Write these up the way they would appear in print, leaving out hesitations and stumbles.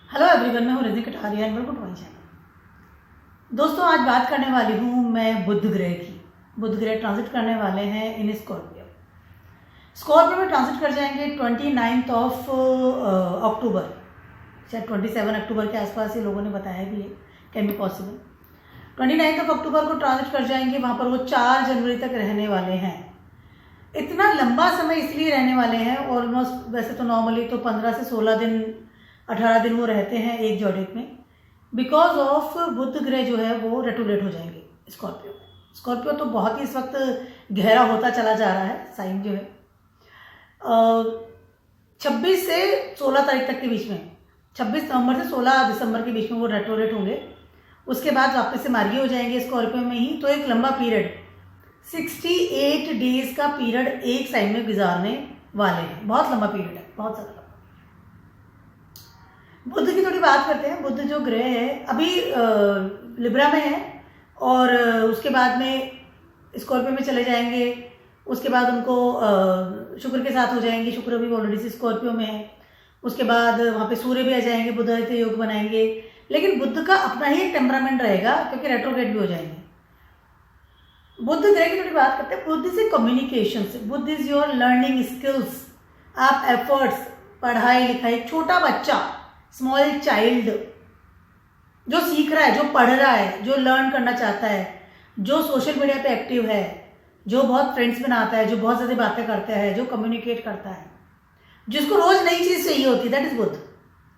Hello everyone, मैं हूँ Riddhi Kataria and welcome to my channel. दोस्तों, आज बात करने वाली हूँ मैं बुध ग्रह की। बुध ग्रह ट्रांजिट करने वाले हैं इन स्कॉर्पियो में ट्रांजिट कर जाएंगे 29 ऑफ अक्टूबर, शायद 27 अक्टूबर के आसपास ये लोगों ने बताया भी है, can be possible. 29 of October को ट्रांजिट कर जाएंगे, वहाँ पर वो 4 जनवरी तक रहने वाले हैं। इतना लंबा समय इसलिए रहने वाले हैं, ऑलमोस्ट वैसे तो नॉर्मली तो 15 से 16 दिन 18 दिन वो रहते हैं एक जॉडिक में, बिकॉज ऑफ बुध ग्रह जो है वो रेट्रोग्रेड हो जाएंगे स्कॉर्पियो में। स्कॉर्पियो तो बहुत ही इस वक्त गहरा होता चला जा रहा है, साइन जो है 26 से 16 तारीख तक के बीच में, 26 नवंबर से 16 दिसंबर के बीच में वो रेट्रोग्रेड होंगे। उसके बाद वापस से मार्गी हो जाएंगे स्कॉर्पियो में ही। तो एक लंबा पीरियड 68 डेज का पीरियड एक साइन में गुजारने वाले हैं। बहुत लंबा पीरियड है, बहुत ज़्यादा। बुध की थोड़ी बात करते हैं। बुध जो ग्रह है अभी लिब्रा में है और उसके बाद में स्कॉर्पियो में चले जाएंगे। उसके बाद उनको शुक्र के साथ हो जाएंगे, शुक्र भी ऑलरेडी से स्कॉर्पियो में है। उसके बाद वहाँ पे सूर्य भी आ जाएंगे, बुध आदित्य योग बनाएंगे। लेकिन बुध का अपना ही एक टेम्परामेंट रहेगा क्योंकि रेट्रोग्रेड भी हो जाएंगे। बुध ग्रह की थोड़ी बात करते हैं। बुध से कम्युनिकेशन से, बुध इज योर लर्निंग स्किल्स। आप एफर्ट्स, पढ़ाई लिखाई, छोटा बच्चा, स्मॉल चाइल्ड जो सीख रहा है, जो पढ़ रहा है, जो लर्न करना चाहता है, जो सोशल मीडिया पे एक्टिव है, जो बहुत फ्रेंड्स बनाता है, जो बहुत ज़्यादा बातें करता है, जो कम्युनिकेट करता है, जिसको रोज नई चीज़ चाहिए होती है, that is Budh.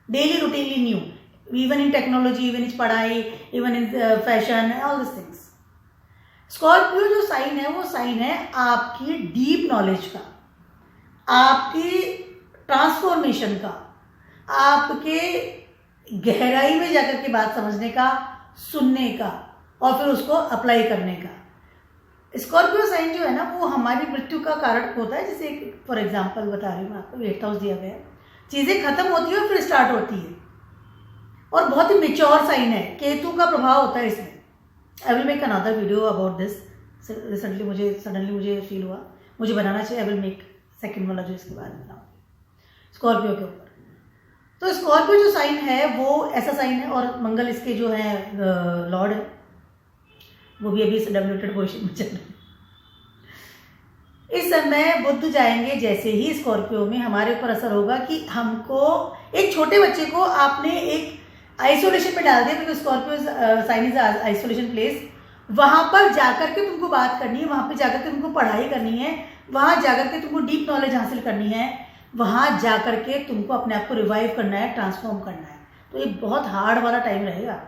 Daily routinely new, even in technology, even in पढ़ाई, even in fashion, all this things. Scorpio जो साइन है वो साइन है आपकी डीप नॉलेज का, आपकी ट्रांसफॉर्मेशन का, आपके गहराई में जाकर के बात समझने का, सुनने का और फिर उसको अप्लाई करने का। स्कॉर्पियो साइन जो है ना वो हमारी मृत्यु का कारक होता है। जैसे फॉर एग्जांपल बता रही हूँ मैं आपको, 8 हाउस दिया गया है, चीज़ें खत्म होती है और फिर स्टार्ट होती है और बहुत ही मेच्योर साइन है। केतु का प्रभाव होता है इसमें। I will make another video about this. Recently मुझे फील हुआ मुझे बनाना चाहिए। आई विल मेक सेकेंड वाला जो इसके बाद बनाऊँगी स्कॉर्पियो के ऊपर। तो स्कॉर्पियो जो साइन है वो ऐसा साइन है और मंगल इसके जो है लॉर्ड है, वो भी अभी डेवलप्ड पोजिशन में चल रहे हैं। इस समय बुध जाएंगे जैसे ही स्कॉर्पियो में, हमारे ऊपर असर होगा कि हमको एक छोटे बच्चे को आपने एक आइसोलेशन में डाल दिया, क्योंकि Scorpio sign is isolation place. वहां पर जाकर के तुमको बात करनी है, वहां पर जाकर के तुमको पढ़ाई करनी है, वहां जाकर के तुमको डीप नॉलेज हासिल करनी है, वहां जाकर के तुमको अपने आप को रिवाइव करना है, ट्रांसफॉर्म करना है। तो ये बहुत हार्ड वाला टाइम रहेगा।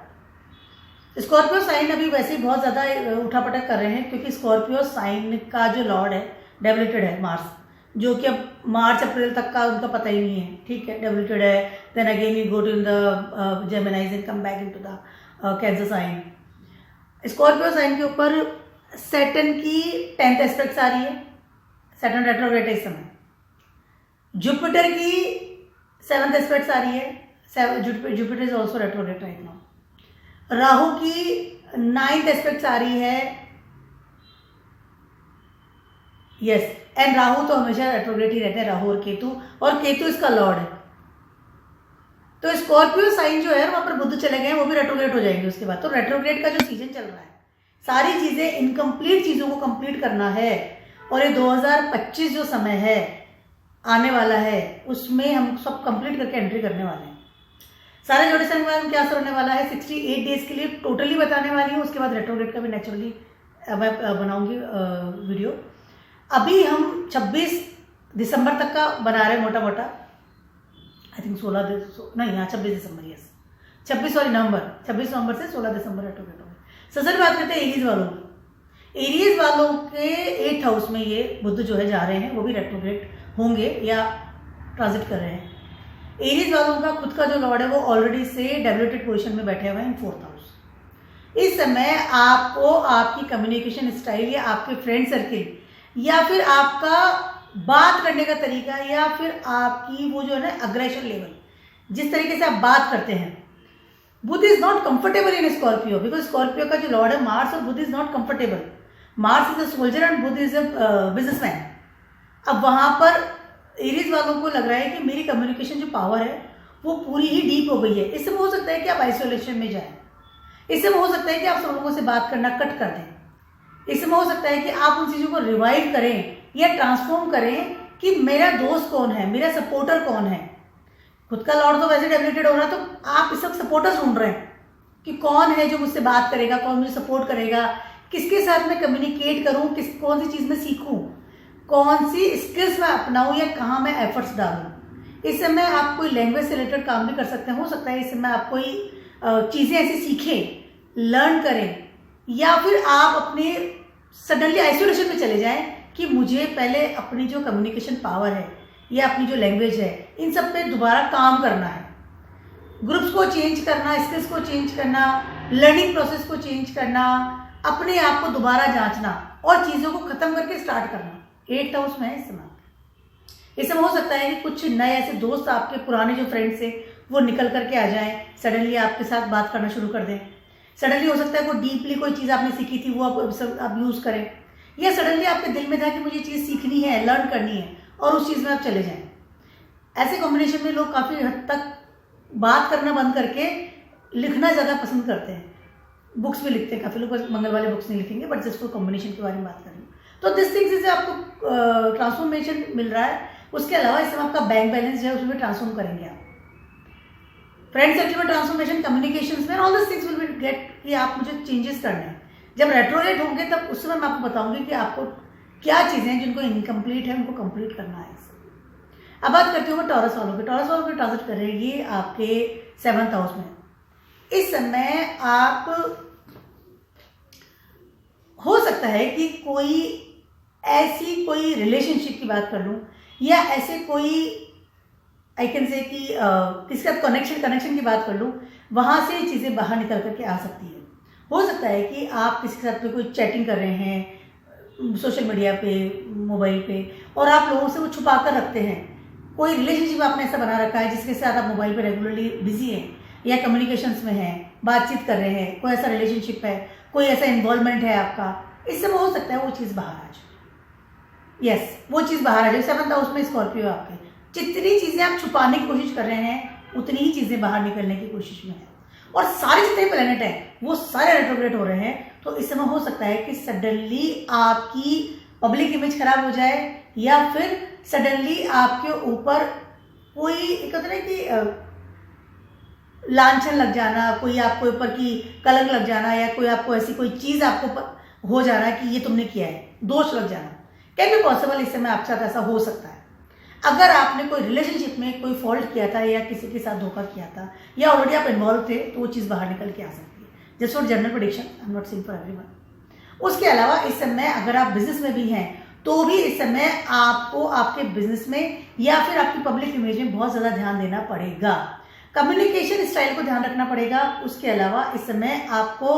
स्कॉर्पियो साइन अभी वैसे ही बहुत ज़्यादा उठापटक कर रहे हैं क्योंकि स्कॉर्पियो साइन का जो लॉर्ड है डेवलेटेड है मार्स, जो कि अब मार्च अप्रैल तक का उनका पता ही नहीं है। ठीक है, डेवलेटेड है। Then again you go to in the Geminis and come back into the Cancer sign. Scorpio sign के ऊपर सैटर्न की 10th एस्पेक्ट्स आ रही है। सैटर्न रेट्रोग्रेड है इस समय। जुपिटर की 7th एस्पेक्ट्स आ रही है। Jupiter is also retrograde right now. Rahu की 9th एस्पेक्ट्स आ रही है। यस, एंड राहु तो हमेशा रेट्रोग्रेड ही रहते हैं, राहु और केतु इसका लॉर्ड है। तो स्कॉर्पियो साइन जो है वहां पर बुध चले गए, वो भी रेट्रोग्रेड हो जाएंगे उसके बाद। तो रेट्रोग्रेड का जो सीजन चल रहा है, सारी चीजें इनकम्प्लीट चीजों को कंप्लीट करना है। और ये 2025 जो समय है आने वाला है, उसमें हम सब कंप्लीट करके एंट्री करने वाले हैं। सारे जोड़े साइन के बारे में क्या असर होने वाला है 68 डेज के लिए टोटली बताने वाली हूँ। उसके बाद रेट्रोग्रेड का भी नेचुरली मैं बनाऊंगी वीडियो। अभी हम 26 दिसंबर तक का बना रहे हैं मोटा मोटा। आई थिंक 26 दिसंबर, यस 26 नवंबर से 16 दिसंबर रेट्रोग्रेड होंगे। सबसे बात करते हैं एरीज वालों की। एरीज वालों के 8th हाउस में ये बुध जो है जा रहे हैं, वो भी रेट्रोग्रेड होंगे या ट्रांजिट कर रहे हैं। एरीज वालों का खुद का जो लॉर्ड है वो ऑलरेडी से डेवलप्ड पोजीशन में बैठे हुए हैं इन 4th हाउस। इस समय आपको आपकी कम्युनिकेशन स्टाइल या आपके फ्रेंड सर्किल या फिर आपका बात करने का तरीका या फिर आपकी वो जो है ना अग्रेशन लेवल, जिस तरीके से आप बात करते हैं, Budh is not comfortable in Scorpio, because Scorpio का जो लॉर्ड है मार्स और Budh is not comfortable. Mars is a soldier and Budh is a businessman. अब वहां पर एरीज वालों को लग रहा है कि मेरी कम्युनिकेशन जो पावर है वो पूरी ही डीप हो गई है। इससे हो सकता है कि आप आइसोलेशन में जाएं, इससे हो सकता है कि आप सब लोगों से बात करना कट कर दें, इससे हो सकता है कि आप उन चीज़ों को रिवाइव करें या ट्रांसफॉर्म करें कि मेरा दोस्त कौन है, मेरा सपोर्टर कौन है। खुद का लॉर्ड तो वैसे डेबिलिटेड हो रहा है, तो आप इस वक्त सपोर्टर ढूंढ रहे हैं कि कौन है जो मुझसे बात करेगा, कौन मुझे सपोर्ट करेगा, किसके साथ मैं कम्युनिकेट करूं, कौन सी चीज़ मैं सीखूं, कौन सी स्किल्स मैं अपनाऊं या कहाँ मैं एफर्ट्स डालूं। इस समय आप कोई लैंग्वेज से रिलेटेड काम भी कर सकते हैं। हो सकता है इस समय आप कोई चीज़ें ऐसी सीखें, लर्न करें, या फिर आप अपने सडनली आइसोलेशन में चले जाएं कि मुझे पहले अपनी जो कम्युनिकेशन पावर है या अपनी जो लैंग्वेज है, इन सब पे दोबारा काम करना है। ग्रुप्स को चेंज करना, स्किल्स को चेंज करना, लर्निंग प्रोसेस को चेंज करना, अपने आप को दोबारा जांचना और चीज़ों को ख़त्म करके स्टार्ट करना। 8th हाउस में है इस समय। इस समय हो सकता है कि कुछ नए ऐसे दोस्त, आपके पुराने जो फ्रेंड्स थे वो निकल करके आ जाएं, सडनली आपके साथ बात करना शुरू कर दें। सडनली हो सकता है कोई डीपली कोई चीज़ आपने सीखी थी वो आप यूज़ करें, या सडनली आपके दिल में था कि मुझे चीज़ सीखनी है, लर्न करनी है, और उस चीज़ में आप चले जाएं। ऐसे कॉम्बिनेशन में लोग काफ़ी हद तक बात करना बंद करके लिखना ज़्यादा पसंद करते हैं। बुक्स भी लिखते हैं काफ़ी लोग, मंगल वाले बुक्स नहीं लिखेंगे, बट जस्ट फॉर कॉम्बिनेशन के बारे में बात कर रही हूँ। तो दिस थिंग्स से आपको ट्रांसफॉर्मेशन मिल रहा है। उसके अलावा इस समय आपका बैंक बैलेंस जो है उसमें ट्रांसफॉर्म करेंगे आप, फ्रेंड सर्कल में ट्रांसफॉर्मेशन, कम्युनिकेशंस में, all this things will be get कि आप मुझे चेंजेस करने हैं। जब रेट्रोग्रेड होंगे तब उस समय मैं आपको बताऊंगी कि आपको क्या चीज़ें हैं जिनको इनकम्प्लीट है उनको कंप्लीट करना है। अब बात करती हूँ मैं टॉरस वालों की। टॉरस वालों की ट्रांजिट कर रहेगी आपके 7th हाउस में। इस समय आप, हो सकता है कि कोई ऐसी कोई रिलेशनशिप की बात कर लूँ, या ऐसे कोई आई कैन से कि किसी का कनेक्शन की बात कर लूँ, वहाँ से चीज़ें बाहर निकल करके आ सकती है। हो सकता है कि आप किसी के साथ में कोई चैटिंग कर रहे हैं सोशल मीडिया पे, मोबाइल पे, और आप लोगों से वो छुपा कर रखते हैं। कोई रिलेशनशिप आपने ऐसा बना रखा है जिसके साथ आप मोबाइल पे रेगुलरली बिजी हैं या कम्युनिकेशंस में हैं, बातचीत कर रहे हैं, कोई ऐसा रिलेशनशिप है, कोई ऐसा इन्वॉल्वमेंट है आपका, इस समय हो सकता है वो चीज़ बाहर आ जाए। यस, वो चीज़ बाहर आ जाए। 7th हाउस में स्कॉर्पियो आपके, जितनी चीज़ें आप छुपाने की कोशिश कर रहे हैं उतनी ही चीज़ें बाहर निकलने की कोशिश में है। और सारे जितने प्लैनेट हैं वो सारे रेट्रोग्रेड हो रहे हैं। तो इस समय हो सकता है कि सडनली आपकी पब्लिक इमेज खराब हो जाए, या फिर सडनली आपके ऊपर कोई एक होता है कि लांछन लग जाना, कोई आपके ऊपर की कलंक लग जाना, या कोई आपको ऐसी कोई चीज़ आपको हो जाना कि ये तुमने किया है, दोष लग जाना। कैन बी पॉसिबल, इस समय आपके साथ ऐसा हो सकता है। अगर आपने कोई रिलेशनशिप में कोई फॉल्ट किया था या किसी के साथ धोखा किया था, या ऑलरेडी आप इन्वॉल्व थे, तो वो चीज़ बाहर निकल के आ सकती है। Just for general prediction, I am not saying for everyone. उसके अलावा इस समय अगर आप बिजनेस में भी हैं तो भी इस समय आपको आपके बिजनेस में या फिर आपकी पब्लिक इमेज में बहुत ज़्यादा ध्यान देना पड़ेगा। कम्युनिकेशन स्टाइल को ध्यान रखना पड़ेगा। उसके अलावा इस समय आपको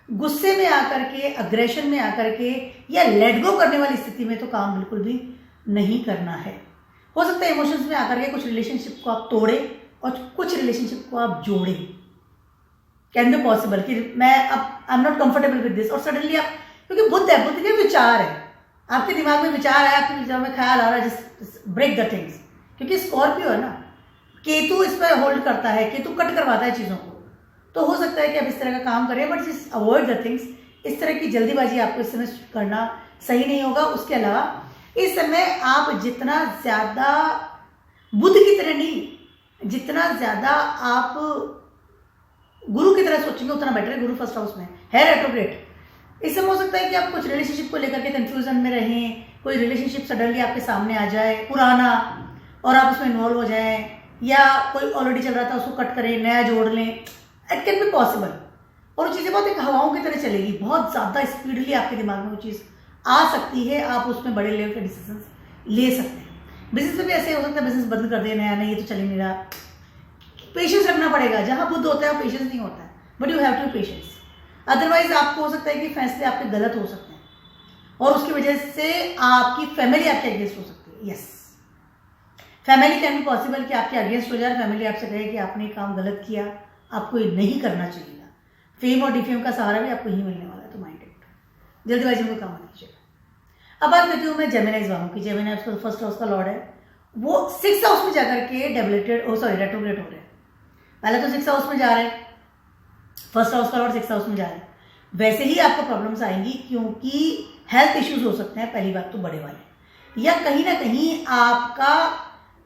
गुस्से में आकर के, अग्रेशन में आकर के, या लेट गो करने वाली स्थिति में तो काम बिल्कुल भी नहीं करना है। हो सकता है इमोशंस में आकर के कुछ रिलेशनशिप को आप तोड़ें और कुछ रिलेशनशिप को आप जोड़ें। कैन बी पॉसिबल कि मैं अब I am not comfortable with this, और सडनली आप, क्योंकि बुद्ध है, बुद्ध के विचार है, आपके दिमाग में विचार है, आपके दिमाग में ख्याल आ रहा है, जस्ट ब्रेक द थिंग्स। क्योंकि स्कॉर्पियो है ना, केतु इस पर होल्ड करता है, केतु कट करवाता है चीज़ों को। तो हो सकता है कि आप इस तरह का काम करें, but just avoid the things. इस तरह की जल्दीबाजी आपको इस समय करना सही नहीं होगा। उसके अलावा इस समय आप जितना ज़्यादा बुद्ध की तरह नहीं, जितना ज़्यादा आप गुरु की तरह सोचेंगे उतना बेटर है। गुरु 1st हाउस में है रेट्रोग्रेड। इस समय हो सकता है कि आप कुछ रिलेशनशिप को लेकर के कंफ्यूजन में रहें, कोई रिलेशनशिप सडनली आपके सामने आ जाए पुराना, और आप उसमें इन्वॉल्व हो जाएं, या कोई ऑलरेडी चल रहा था उसको कट करें, नया जोड़ लें। It can be possible. और वो चीज़ें बहुत एक हवाओं की तरह चलेगी, बहुत ज़्यादा स्पीडली आपके दिमाग में वो चीज़ आ सकती है। आप उसमें बड़े लेवल के डिसीजन ले सकते हैं। बिजनेस में भी ऐसे हो सकता है, बिजनेस बंद कर दे, नया नहीं, ये तो चल ही नहीं रहा। पेशेंस रखना पड़ेगा। जहाँ बुद्ध होता है पेशेंस नहीं होता है, but you have to patience. Otherwise आपको हो सकता है कि फैसले आपके गलत हो सकते हैं, और उसकी वजह से आपकी फैमिली आपके अगेंस्ट हो सकती है। Yes, family can be possible कि आपके अगेंस्ट हो जाए। फैमिली आपसे कहे कि आपने काम गलत किया, आपको ये नहीं करना चाहिए। फेम और डिफेम का सहारा भी आपको ही मिलने वाला है, तो माइंड इट, जल्दीबाजी में काम कीजिएगा। अब बात करती हूँ मैं जेमिनाइज वालों की। जेमिनाइज 1st हाउस का लॉर्ड है, वो 6th हाउस में जाकर के रेट्रोग्रेड हो रहे हैं। पहले तो 6th हाउस में जा रहे हैं, फर्स्ट हाउस का लॉर्ड 6th हाउस में जा रहे हैं, वैसे ही आपको प्रॉब्लम्स आएंगी, क्योंकि हेल्थ इश्यूज हो सकते हैं पहली बात तो बड़े वाले, या कहीं ना कहीं आपका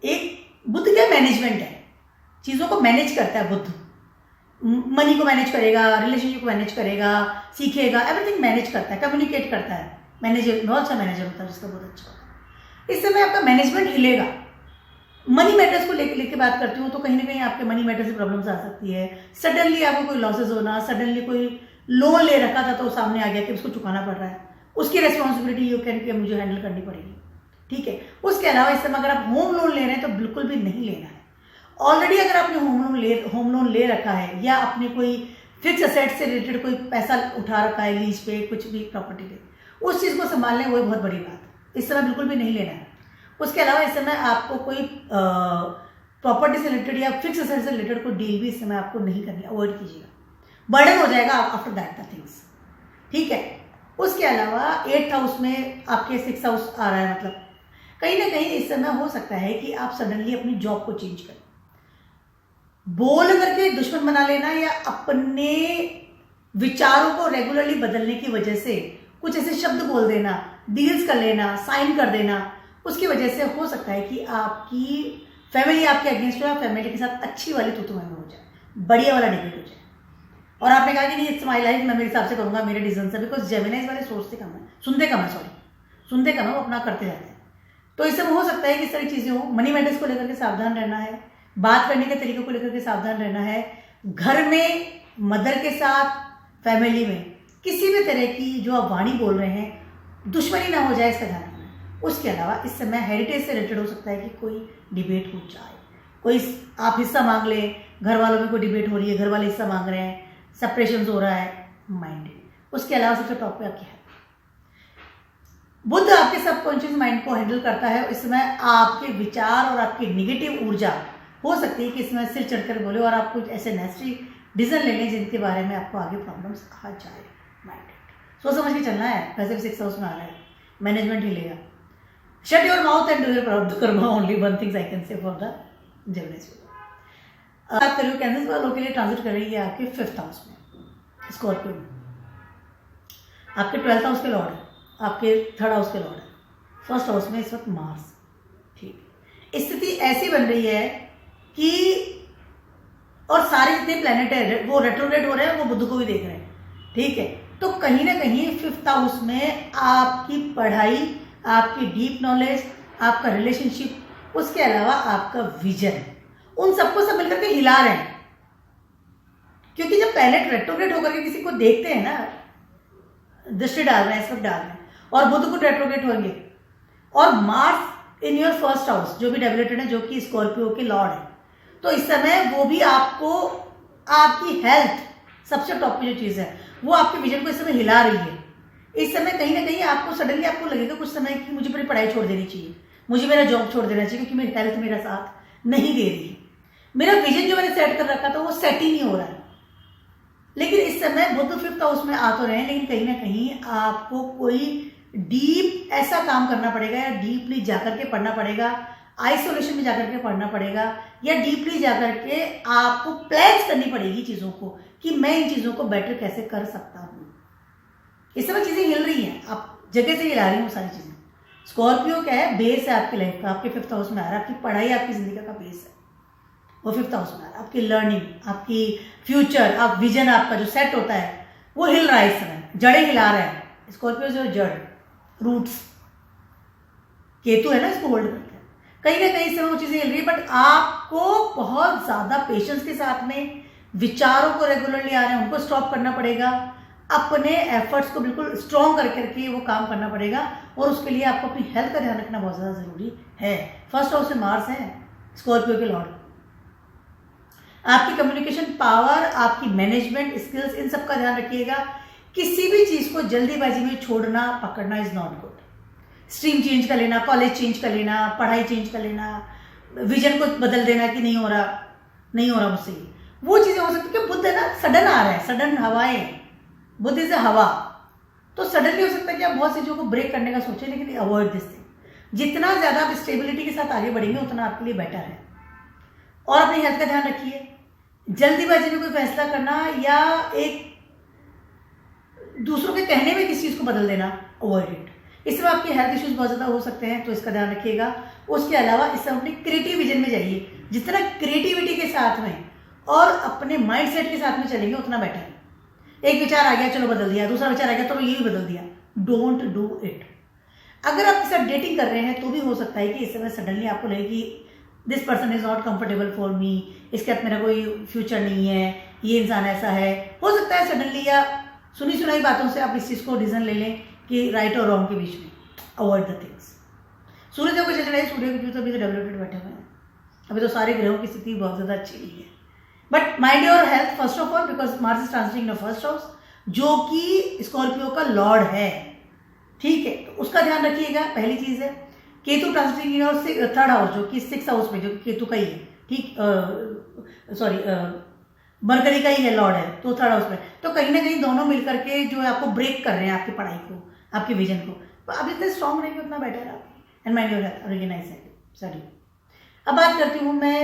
एक बुध का मैनेजमेंट है, चीज़ों को मैनेज करता है बुध, मनी को मैनेज करेगा, रिलेशनशिप को मैनेज करेगा, सीखेगा, एवरीथिंग मैनेज करता है, कम्युनिकेट करता है, मैनेजर बहुत अच्छा मैनेजर होता है जिसका बहुत अच्छा होता है। इस समय आपका मैनेजमेंट हिलेगा। मनी मैटर्स को लेके बात करती हूँ तो कहीं ना कहीं आपके मनी मैटर से प्रॉब्लम्स आ सकती है। सडनली आपको कोई लॉसेस होना, सडनली कोई लोन ले रखा था तो सामने आ गया कि उसको चुकाना पड़ रहा है, उसकी रिस्पॉन्सिबिलिटी यू कैन कि मुझे हैंडल करनी पड़ेगी, ठीक है। उसके अलावा इस समय अगर आप होम लोन ले रहे हैं तो बिल्कुल भी नहीं लेना है। ऑलरेडी अगर आपने होम लोन ले रखा है, या अपने कोई फिक्स असेट से रिलेटेड कोई पैसा उठा रखा है लीज पे, कुछ भी प्रॉपर्टी पे, उस चीज़ को संभालना वो बहुत बड़ी बात है, इस समय बिल्कुल भी नहीं लेना है। उसके अलावा इस समय आपको कोई प्रॉपर्टी से रिलेटेड या फिक्स असेट से रिलेटेड कोई डील भी इस समय आपको नहीं करनी, अवॉइड कीजिएगा, बर्डन हो जाएगा आफ्टर दैट द थिंग्स, ठीक है। उसके अलावा 8th हाउस में आपके 6th हाउस आ रहा है, मतलब कहीं ना कहीं इस समय हो सकता है कि आप सडनली अपनी जॉब को चेंज करें, बोल करके दुश्मन बना लेना, या अपने विचारों को रेगुलरली बदलने की वजह से कुछ ऐसे शब्द बोल देना, डील्स कर लेना, साइन कर देना, उसकी वजह से हो सकता है कि आपकी फैमिली आपके अगेंस्ट हो, या फैमिली के साथ अच्छी वाली तू में हो जाए, बढ़िया वाला डिबेट हो जाए। और आपने कहा कि नहीं इट्स माई लाइफ, मैं मेरे हिसाब से करूँगा, मेरे डिसीजन से, बिकॉज जेमिनाइज वाले सोचते कम है, सुनते कम है, वो अपना करते रहते हैं। तो इससे हो सकता है कि इस तरह चीज़ें हो। मनी मैटर्स को लेकर के सावधान रहना है, बात करने के तरीके को लेकर के सावधान रहना है, घर में मदर के साथ, फैमिली में किसी भी तरह की जो आप वाणी बोल रहे हैं दुश्मनी ना हो जाए, इसका ध्यान रखना है। उसके अलावा इस समय हेरिटेज से रिलेटेड हो सकता है कि कोई डिबेट हो जाए, कोई आप हिस्सा मांग लें, घर वालों में कोई डिबेट हो रही है, घर वाले हिस्सा मांग रहे हैं, सेपरेशन हो रहा है, माइंड। उसके अलावा सबसे टॉप पे आपकी है बुध, आपके सबकॉन्शियस माइंड को हैंडल करता है। इस समय आपके विचार और आपकी नेगेटिव ऊर्जा हो सकती है कि इसमें सिर चढ़कर बोले और आप कुछ ऐसे नेस्टी डिसीजन ले लें जिनके बारे में आपको आगे प्रॉब्लम्स आ जाए। माइंड सोच समझ के चलना है। वैसे भी 6th हाउस में आ रहा है, मैनेजमेंट ही लेगा। Shut your mouth and do your proud Karma, only one things I can say for the Gemini. बात करिए कैंसर वालों के लिए ट्रांजिट कर रही है आपके 5th हाउस में, स्कॉर्पियो में। आपके 12th हाउस के लॉर्ड है, आपके 3rd हाउस के लॉर्ड है, 1st हाउस में इस वक्त मार्स। ठीक, स्थिति ऐसी बन रही है कि और सारे जितने प्लेनेट है वो रेट्रोग्रेड हो रहे हैं, वो बुध को भी देख रहे हैं, ठीक है। तो कहीं ना कहीं 5th हाउस में आपकी पढ़ाई, आपकी डीप नॉलेज, आपका रिलेशनशिप, उसके अलावा आपका विजन, उन सबको सब मिलकर के हिला रहे हैं। क्योंकि जब प्लेनेट रेट्रोग्रेड होकर के किसी को देखते हैं ना, दृष्टि डाल रहे हैं, इस वक्त डाल रहे हैं, और बुध को रेट्रोग्रेड होंगे, और Mars in your 1st house जो भी डेवलेटेड है, जो कि स्कॉर्पियो के लॉर्ड है, तो इस समय वो भी आपको, आपकी हेल्थ सबसे टॉप की जो चीज़ है, वो आपके विजन को इस समय हिला रही है। इस समय कहीं ना कहीं आपको सडनली आपको लगेगा कुछ समय कि मुझे मेरी पढ़ाई छोड़ देनी चाहिए, मुझे मेरा जॉब छोड़ देना चाहिए, क्योंकि मेरी हेल्थ मेरा साथ नहीं दे रही है, मेरा विजन जो मैंने सेट कर रखा था वो सेट ही नहीं हो रहा है। लेकिन इस समय बुध 5th हाउस में आ तो रहे हैं, लेकिन कहीं ना कहीं आपको कोई डीप ऐसा काम करना पड़ेगा, या डीपली जाकर के पढ़ना पड़ेगा, आइसोलेशन में जाकर के पढ़ना पड़ेगा, या डीपली जाकर के आपको प्लान्स करनी पड़ेगी चीज़ों को कि मैं इन चीज़ों को बेटर कैसे कर सकता हूँ। इस समय चीज़ें हिल रही हैं, आप जगह से हिला रही हूँ सारी चीज़ें। स्कॉर्पियो क्या है, बेस है आपकी लाइफ का, आपके 5th हाउस में आ रहा है, आपकी पढ़ाई आपकी जिंदगी का बेस है, वो 5th हाउस में आ रहा है। आपकी लर्निंग, आपकी फ्यूचर, आप विजन आपका जो सेट होता है वो हिल रहा है इस समय, जड़ें हिला रहे हैं। स्कॉर्पियो जो जड़, रूट्स, केतु है ना, इसको होल्ड करते हैं। कहीं ना कहीं इस समय वो चीज़ें हिल रही है, बट आपको बहुत ज़्यादा पेशेंस के साथ में विचारों को रेगुलरली आ रहे हैं, उनको स्टॉप करना पड़ेगा, अपने एफर्ट्स को बिल्कुल स्ट्रॉन्ग करके वो काम करना पड़ेगा, और उसके लिए आपको अपनी हेल्थ का ध्यान रखना बहुत ज़्यादा ज़रूरी है। 1st हाउस से मार्स है, स्कॉर्पियो के लॉर्ड। आपकी कम्युनिकेशन पावर, आपकी मैनेजमेंट स्किल्स, इन सब का ध्यान रखिएगा। किसी भी चीज़ को जल्दीबाजी में छोड़ना पकड़ना is not good. Stream change कर लेना, कॉलेज चेंज कर लेना, पढ़ाई चेंज कर लेना, विजन को बदल देना कि नहीं हो रहा मुझसे, वो चीज़ें हो सकती है। कि बुध है ना, सडन आ रहा है, सडन हवाएं, बुध इज हवा, तो सडनली हो सकता है कि आप बहुत सी चीज़ों को ब्रेक करने का सोचें, लेकिन अवॉइड दिस थिंग। जितना ज़्यादा आप स्टेबिलिटी के साथ आगे बढ़ेंगे उतना आपके लिए बेटर है। और अपनी हेल्थ का ध्यान रखिए। जल्दीबाजी में कोई फैसला करना या एक दूसरों के कहने में किसी चीज़ को बदल देना, अवॉइड इट। इस समय आपके हेल्थ इश्यूज बहुत ज़्यादा हो सकते हैं, तो इसका ध्यान रखिएगा। उसके अलावा इस समय अपनी क्रिएटिव विजन में जाइए। जितना क्रिएटिविटी के साथ में और अपने माइंड सेट के साथ में चलेंगे उतना बेटर है। एक विचार आ गया, चलो बदल दिया, दूसरा विचार आ गया, तो ये भी बदल दिया। Don't do it. अगर आप साथ डेटिंग कर रहे हैं तो भी हो सकता है कि इस समय सडनली आपको लगे कि this person is not comfortable for me, इसके साथ मेरा कोई फ्यूचर नहीं है, ये इंसान ऐसा है। हो सकता है सडनली या सुनी सुनाई बातों से आप इस चीज़ को डिसीजन ले लें कि राइट और रॉन्ग के बीच में। Avoid the things. सूर्य को चल रहा है, सूर्य के अभी तो डेवलपमेंट बैठे हुए हैं, अभी तो सारे ग्रहों की स्थिति बहुत ज़्यादा अच्छी नहीं है। But mind your health first of all, because Mars is transiting in first house, जो कि स्कॉर्पियो का लॉर्ड है। ठीक है, तो उसका ध्यान रखिएगा। पहली चीज़ है केतु ट्रांसिटिंग इन और थर्ड हाउस, जो कि 6th हाउस में, जो कि केतु का ही है। ठीक, सॉरी, मरकरी का ही है लॉर्ड है, तो थर्ड हाउस में। तो कहीं ना कहीं दोनों मिलकर के जो है आपको ब्रेक कर रहे हैं, आपकी पढ़ाई को, आपके विजन को। तो आप जितने स्ट्रॉन्ग रहेंगे उतना बेटर है आपकी। And mind your health, organise study. अब बात करती हूँ मैं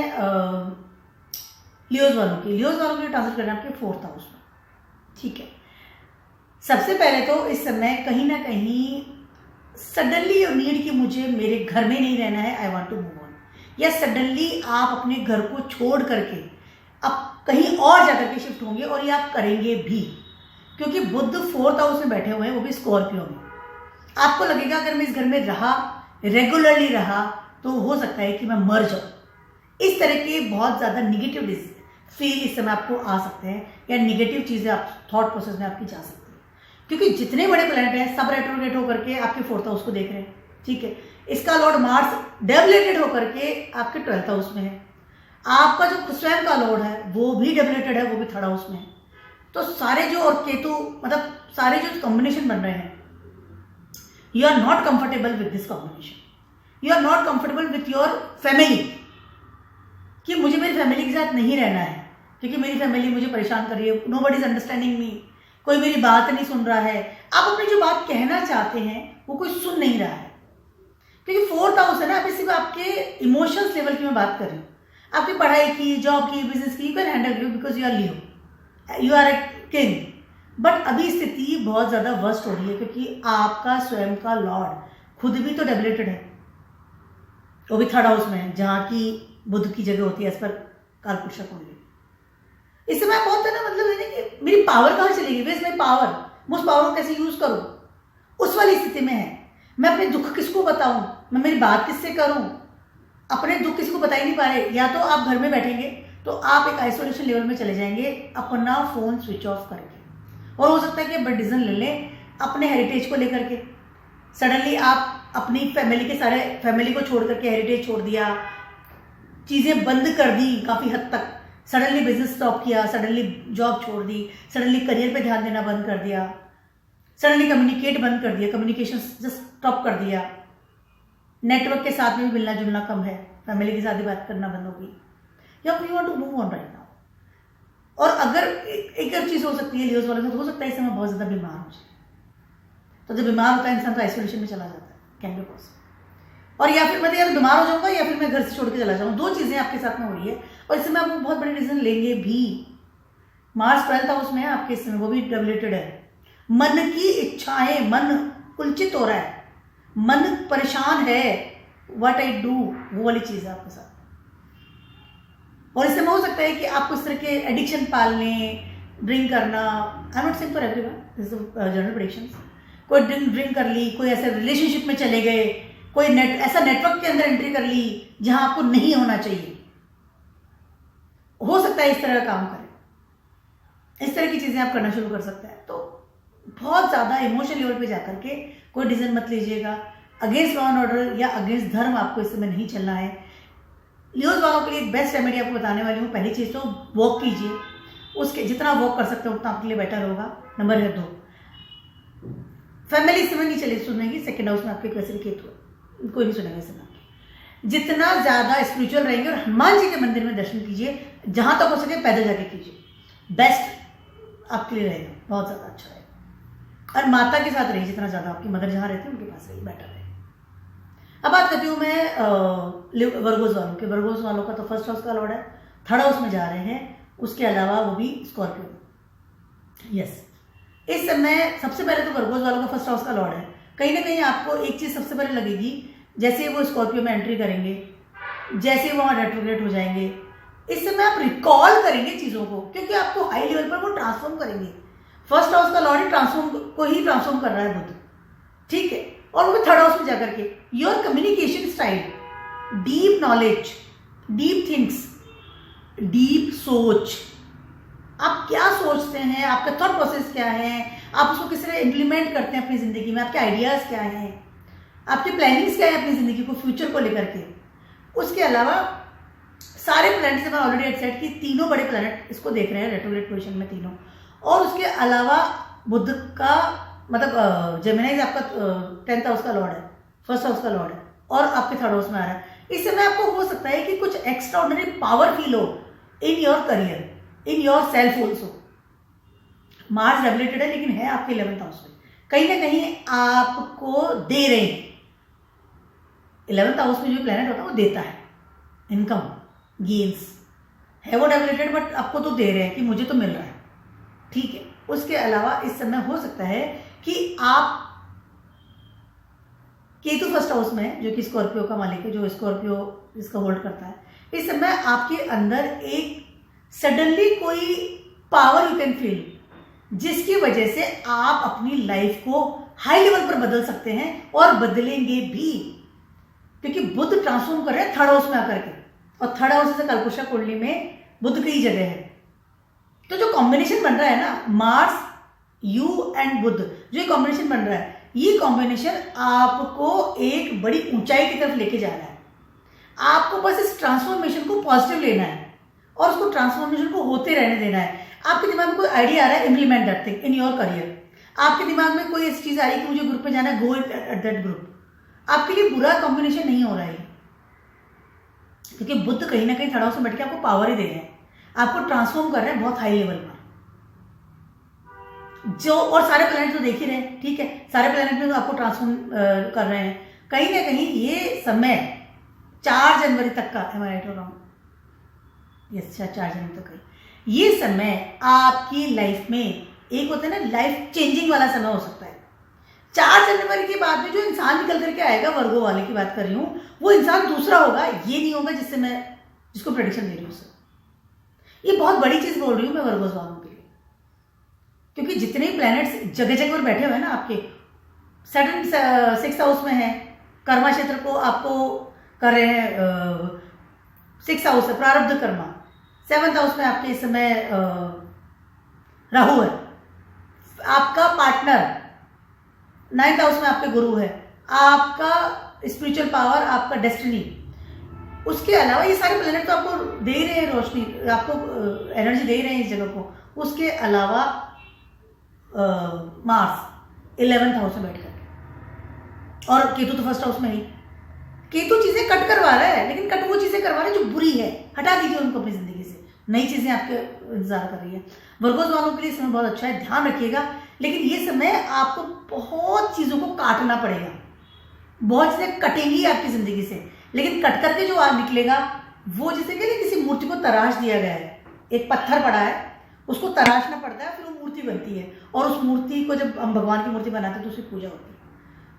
लियोज वालों की। लियोज वालों के लिए ट्रांसफर करना आपके 4th हाउस में। ठीक है, सबसे पहले तो इस समय कहीं ना कहीं सडनली नीड कि मुझे मेरे घर में नहीं रहना है, I want to move on, या सडनली आप अपने घर को छोड़ करके अब कहीं और जाकर के शिफ्ट होंगे, और ये आप करेंगे भी, क्योंकि बुध 4th हाउस में बैठे हुए हैं, वो भी स्कॉर्पियो में। आपको लगेगा अगर मैं इस घर में रहा, रेगुलरली रहा, तो हो सकता है कि मैं मर जाऊं। इस तरह के बहुत ज़्यादा निगेटिव फील इस समय आपको आ सकते हैं, या निगेटिव चीज़ें आप थॉट प्रोसेस में आपकी जा सकती है, क्योंकि जितने बड़े प्लैनेट हैं सब रेट्रोग्रेड होकर के आपके 4th हाउस को देख रहे हैं। ठीक है, इसका लॉर्ड मार्स डेवलेटेड होकर के आपके 12th हाउस में है। आपका जो स्वयं का लॉर्ड है वो भी डेवलेटेड है, वो भी 3rd हाउस में है। तो सारे जो, और केतु, मतलब सारे जो कॉम्बिनेशन बन रहे हैं, you are not comfortable with this combination. You are not comfortable with your family, कि मुझे मेरी फैमिली के साथ नहीं रहना है, क्योंकि मेरी फैमिली मुझे परेशान कर रही है, nobody is understanding me, कोई मेरी बात नहीं सुन रहा है। आप अपनी जो बात कहना चाहते हैं वो कोई सुन नहीं रहा है, क्योंकि 4th हाउस है ना। आप सिर्फ आपके इमोशंस लेवल की मैं बात कर रही हूँ, आपकी पढ़ाई की, जॉब की, बिजनेस की, you can handle you because you are Leo, you are a king. But अभी स्थिति बहुत ज़्यादा वर्स्ट हो रही है, क्योंकि आपका स्वयं का लॉर्ड खुद भी तो डेवलेटेड है, वो भी 3rd हाउस में है, जहाँ की बुध की जगह होती है एज पर कालपुरुषा कुंडली। इस समय आप बहुत है ना, मतलब ये नहीं कि मेरी पावर कहाँ चलेगी, वेस्ट माई पावर, मैं उस पावर को कैसे यूज करूँ, उस वाली स्थिति में है। मैं अपने दुख किसको बताऊं, मैं मेरी बात किससे करूं, अपने दुख किसी को बता ही नहीं पा रहे। या तो आप घर में बैठेंगे तो आप एक आइसोलेशन लेवल में चले जाएंगे, अपना फोन स्विच ऑफ करके, और हो सकता है कि बड़ा डिसीजन ले लें अपने हेरिटेज को लेकर के। सडनली आप अपनी फैमिली के सारे फैमिली को छोड़ करके हेरिटेज छोड़ दिया, चीज़ें बंद कर दी काफ़ी हद तक, सडनली बिजनेस स्टॉप किया, सडनली जॉब छोड़ दी, सडनली करियर पे ध्यान देना बंद कर दिया, सडनली कम्युनिकेट बंद कर दिया, कम्युनिकेशन जस्ट स्टॉप कर दिया, नेटवर्क के साथ में भी मिलना जुलना कम है, फैमिली के साथ ही बात करना बंद हो गई, या you want to move on right now. और अगर एक और चीज़ हो सकती है लियोज वाले में, तो हो सकता है इस समय बहुत ज़्यादा बीमार हो जाए, तो जब बीमार होता है इंसान तो आइसोलेशन में चला जाता है, कैन बी पॉसिबल। और या फिर मैं या तो बीमार हो जाऊंगा या फिर मैं घर से छोड़ के चला जाऊंगा, दो चीज़ें आपके साथ में हो रही है, और इस समय आप बहुत बड़े डिसीजन लेंगे भी। मार्स 12th हाउस में है आपके, इस समय वो भी डेवलेटेड है। मन की इच्छाएं, मन कुलचित हो रहा है, मन परेशान है, व्हाट आई डू, वो वाली चीज़ है आपके साथ। और इस समय हो सकता है कि आपको इस तरह के एडिक्शन पाल लें, ड्रिंक करना, I am not saying for everyone, this is general predictions. कोई ड्रिंक कर ली, कोई ऐसे रिलेशनशिप में चले गए, कोई ऐसा नेटवर्क के अंदर एंट्री कर ली जहां आपको नहीं होना चाहिए, हो सकता है इस तरह का काम करें। इस तरह की चीज़ें आप करना शुरू कर सकते हैं। तो बहुत ज़्यादा इमोशनल लेवल पे जाकर के कोई डिसीजन मत लीजिएगा। अगेंस्ट लॉ एंड ऑर्डर या अगेंस्ट धर्म आपको इस समय नहीं चलना है। लियोज वालों के लिए बेस्ट रेमेडी आपको बताने वाली हूँ। पहली चीज़ तो वॉक कीजिए, उसके जितना वॉक कर सकते हो उतना आपके लिए बेटर होगा। नंबर 2, फैमिली इस समय नहीं चले सुनेगी, 2nd हाउस में आपके वैसे केतु है, कोई नहीं सुनेगा इस समय। जितना ज़्यादा स्पिरिचुअल रहेंगे, और हनुमान जी के मंदिर में दर्शन कीजिए, जहाँ तक हो सके पैदल जाके कीजिए, बेस्ट आपके लिए रहेगा, बहुत ज़्यादा अच्छा रहेगा। और माता के साथ रहिए जितना ज़्यादा, आपकी मदर जहाँ रहती है उनके पास रहिए, बेटर है। अब बात करती हूँ मैं वर्गोस वालों के। वर्गोस वालों का तो फर्स्ट हाउस का लॉर्ड है, थर्ड हाउस में जा रहे हैं, उसके अलावा वो भी स्कॉर्पियो। यस, इस समय सबसे पहले तो वर्गोस वालों का फर्स्ट हाउस का लॉर्ड है। कहीं ना कहीं आपको एक चीज सबसे पहले लगेगी, जैसे वो स्कॉर्पियो में एंट्री करेंगे, जैसे वहां रेट्रोग्रेड हो जाएंगे, इस समय आप रिकॉल करेंगे चीजों को, क्योंकि आपको हाई लेवल पर वो ट्रांसफॉर्म करेंगे। फर्स्ट हाउस का लॉर्ड ही ट्रांसफॉर्म कर रहा है बुध, ठीक है। और वो थर्ड हाउस में जाकर के your communication style, deep knowledge, deep things, deep सोच, आप क्या सोचते हैं, आपका थॉट प्रोसेस क्या है, आप उसको किस तरह इम्प्लीमेंट करते हैं अपनी जिंदगी में, आपके आइडियाज क्या हैं, आपकी प्लानिंग्स क्या है अपनी जिंदगी को, फ्यूचर को लेकर के। उसके अलावा सारे प्लैनेट से मैं ऑलरेडी सेट की, तीनों बड़े प्लैनेट इसको देख रहे हैं रेट्रोग्रेड पोजीशन में तीनों। और उसके अलावा बुध का मतलब जेमिनी आपका 10th हाउस का लॉर्ड है, फर्स्ट हाउस का लॉर्ड है, और आपके थर्ड हाउस में आ रहा है। इस समय आपको हो सकता है कि कुछ एक्स्ट्राऑर्डिनरी पावर फील हो in your career, in your self also. Mars regulated है लेकिन है आपके 11th हाउस में, कहीं ना कहीं आपको दे रहे हैं। 11th हाउस में जो प्लैनेट होता है वो देता है इनकम गेन्स, है वो रेगुलेटेड बट आपको तो दे रहे हैं कि मुझे तो मिल रहा है, ठीक है। उसके अलावा इस समय हो सकता है कि आप केतु फर्स्ट हाउस में, जो कि स्कॉर्पियो का मालिक है, जो स्कॉर्पियो इसका होल्ड करता है, इस समय आपके अंदर एक सडनली कोई पावर यू कैन फील, जिसकी वजह से आप अपनी लाइफ को हाई लेवल पर बदल सकते हैं और बदलेंगे भी, क्योंकि बुध ट्रांसफॉर्म कर रहे हैं थर्ड हाउस में आकर के, और थर्ड हाउस से कलपुषा कुंडली में बुध की जगह है। तो जो कॉम्बिनेशन बन रहा है ना, मार्स यू एंड बुध, जो ये कॉम्बिनेशन बन रहा है, ये कॉम्बिनेशन आपको एक बड़ी ऊंचाई की तरफ लेके जा रहा है। आपको बस इस ट्रांसफॉर्मेशन को पॉजिटिव लेना है और उसको ट्रांसफॉर्मेशन को होते रहने देना है। आपके दिमाग में कोई आइडिया आ रहा है, implement that thing in your career. आपके दिमाग में कोई ऐसी चीज आ रही है कि मुझे ग्रुप में जाना है, गो एट दैट ग्रुप। आपके लिए बुरा कॉम्बिनेशन नहीं हो रहा है, क्योंकि बुध कहीं ना कहीं थर्ड हाउस में बैठ के आपको पावर ही दे रहे हैं, आपको ट्रांसफॉर्म कर रहे हैं बहुत हाई लेवल पर। जो और सारे प्लैनेट तो देख ही रहे हैं, ठीक है, सारे प्लैनेट में तो आपको ट्रांसफॉर्म कर रहे हैं। कहीं ना कहीं ये समय 4 जनवरी तक का, एम आई राइट और रॉन्ग? यस, 4 जनवरी तक का ये समय आपकी लाइफ में एक होता है ना, लाइफ चेंजिंग वाला समय हो सकता है। 4 जनवरी के बाद में जो इंसान निकल करके आएगा, वर्गो वाले की बात कर रही हूं, वो इंसान दूसरा होगा, ये नहीं होगा जिसको प्रेडिक्शन दे रही हूँ। ये बहुत बड़ी चीज बोल रही हूँ मैं वर्गोस वालों के लिए, क्योंकि जितने प्लैनेट्स जगह जगह पर बैठे हुए हैं ना, आपके सैटर्न 6th हाउस में है, कर्मा क्षेत्र को आपको कर रहे हैं 6th हाउस है, प्रारब्ध कर्मा। 7th हाउस में आपके इस समय राहु है, आपका पार्टनर 9th हाउस में आपके गुरु है, आपका स्पिरिचुअल पावर, आपका डेस्टिनी। उसके अलावा ये सारे प्लैनेट तो आपको दे रहे हैं रोशनी, आपको एनर्जी दे रहे हैं इस जगह को। उसके अलावा मार्स 11th हाउस में बैठकर, और केतु तो फर्स्ट हाउस में ही। केतु चीजें कट करवा रहा है, लेकिन कट वो चीजें करवा रहा है जो बुरी है, हटा दीजिए उनको अपनी जिंदगी से, नई चीजें आपके इंतजार कर रही है। वर्गोस वालों के लिए समय बहुत अच्छा है, ध्यान रखिएगा। लेकिन ये समय आपको बहुत चीजों को काटना पड़ेगा, बहुत चीजें कटेंगी आपकी जिंदगी से, लेकिन कट करके जो आज निकलेगा वो, जैसे कि किसी मूर्ति को तराश दिया गया है, एक पत्थर पड़ा है, उसको तराशना पड़ता है, फिर वो मूर्ति बनती है, और उस मूर्ति को जब हम भगवान की मूर्ति बनाते हैं तो उसकी पूजा होती है।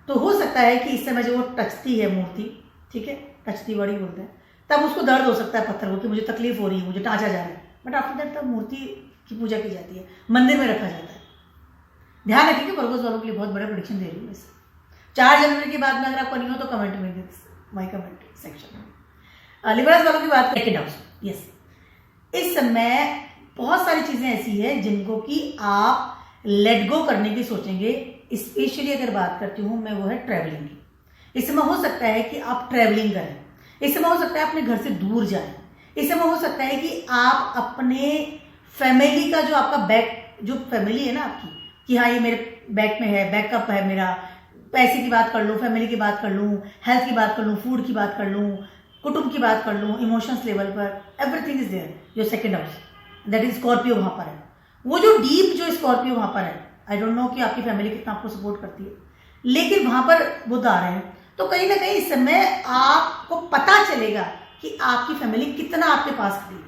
तो हो सकता है कि इस समय जो वो टचती है मूर्ति, ठीक है, टचती बड़ी बोलते हैं, तब उसको दर्द हो सकता है पत्थर को कि मुझे तकलीफ हो रही है, मुझे टाँचा जा रहा है, बट आफ्टर दैट तब मूर्ति की पूजा की जाती है, मंदिर में रखा जाता है। ध्यान रखिए कि वर्गोस वालों के लिए बहुत बड़ा प्रेडिक्शन दे रही हूँ। 4 जनवरी के बाद में अगर आपको नहीं हो तो कमेंट में, माई कमेंट सेक्शन में। लिब्रास वालों की बात सेकंड हाउस, यस, इस समय बहुत सारी चीजें ऐसी है जिनको कि आप लेट गो करने की सोचेंगे। स्पेशली अगर बात करती हूँ मैं, वो है ट्रैवलिंग की। इस समय हो सकता है कि आप ट्रैवलिंग करें, इस समय हो सकता है अपने घर से दूर जाएं, इस समय हो सकता है कि आप अपने फैमिली का, जो आपका बैक, जो फैमिली है ना आपकी, कि हाँ ये मेरे बैक में है, बैकअप है मेरा, पैसे की बात कर लूँ, फैमिली की बात कर लूँ, हेल्थ की बात कर लूँ, फूड की बात कर लूँ, कुटुंब की बात कर लूँ, इमोशंस लेवल पर, एवरीथिंग इज देयर। जो second house, that is Scorpio वहाँ पर है, वो जो डीप जो स्कॉर्पियो वहाँ पर है, आई डोंट नो कि आपकी फैमिली कितना आपको सपोर्ट करती है, लेकिन वहाँ पर बुध आ रहे हैं। तो कहीं ना कहीं इस समय आपको पता चलेगा कि आपकी फैमिली कितना आपके पास खड़ी है,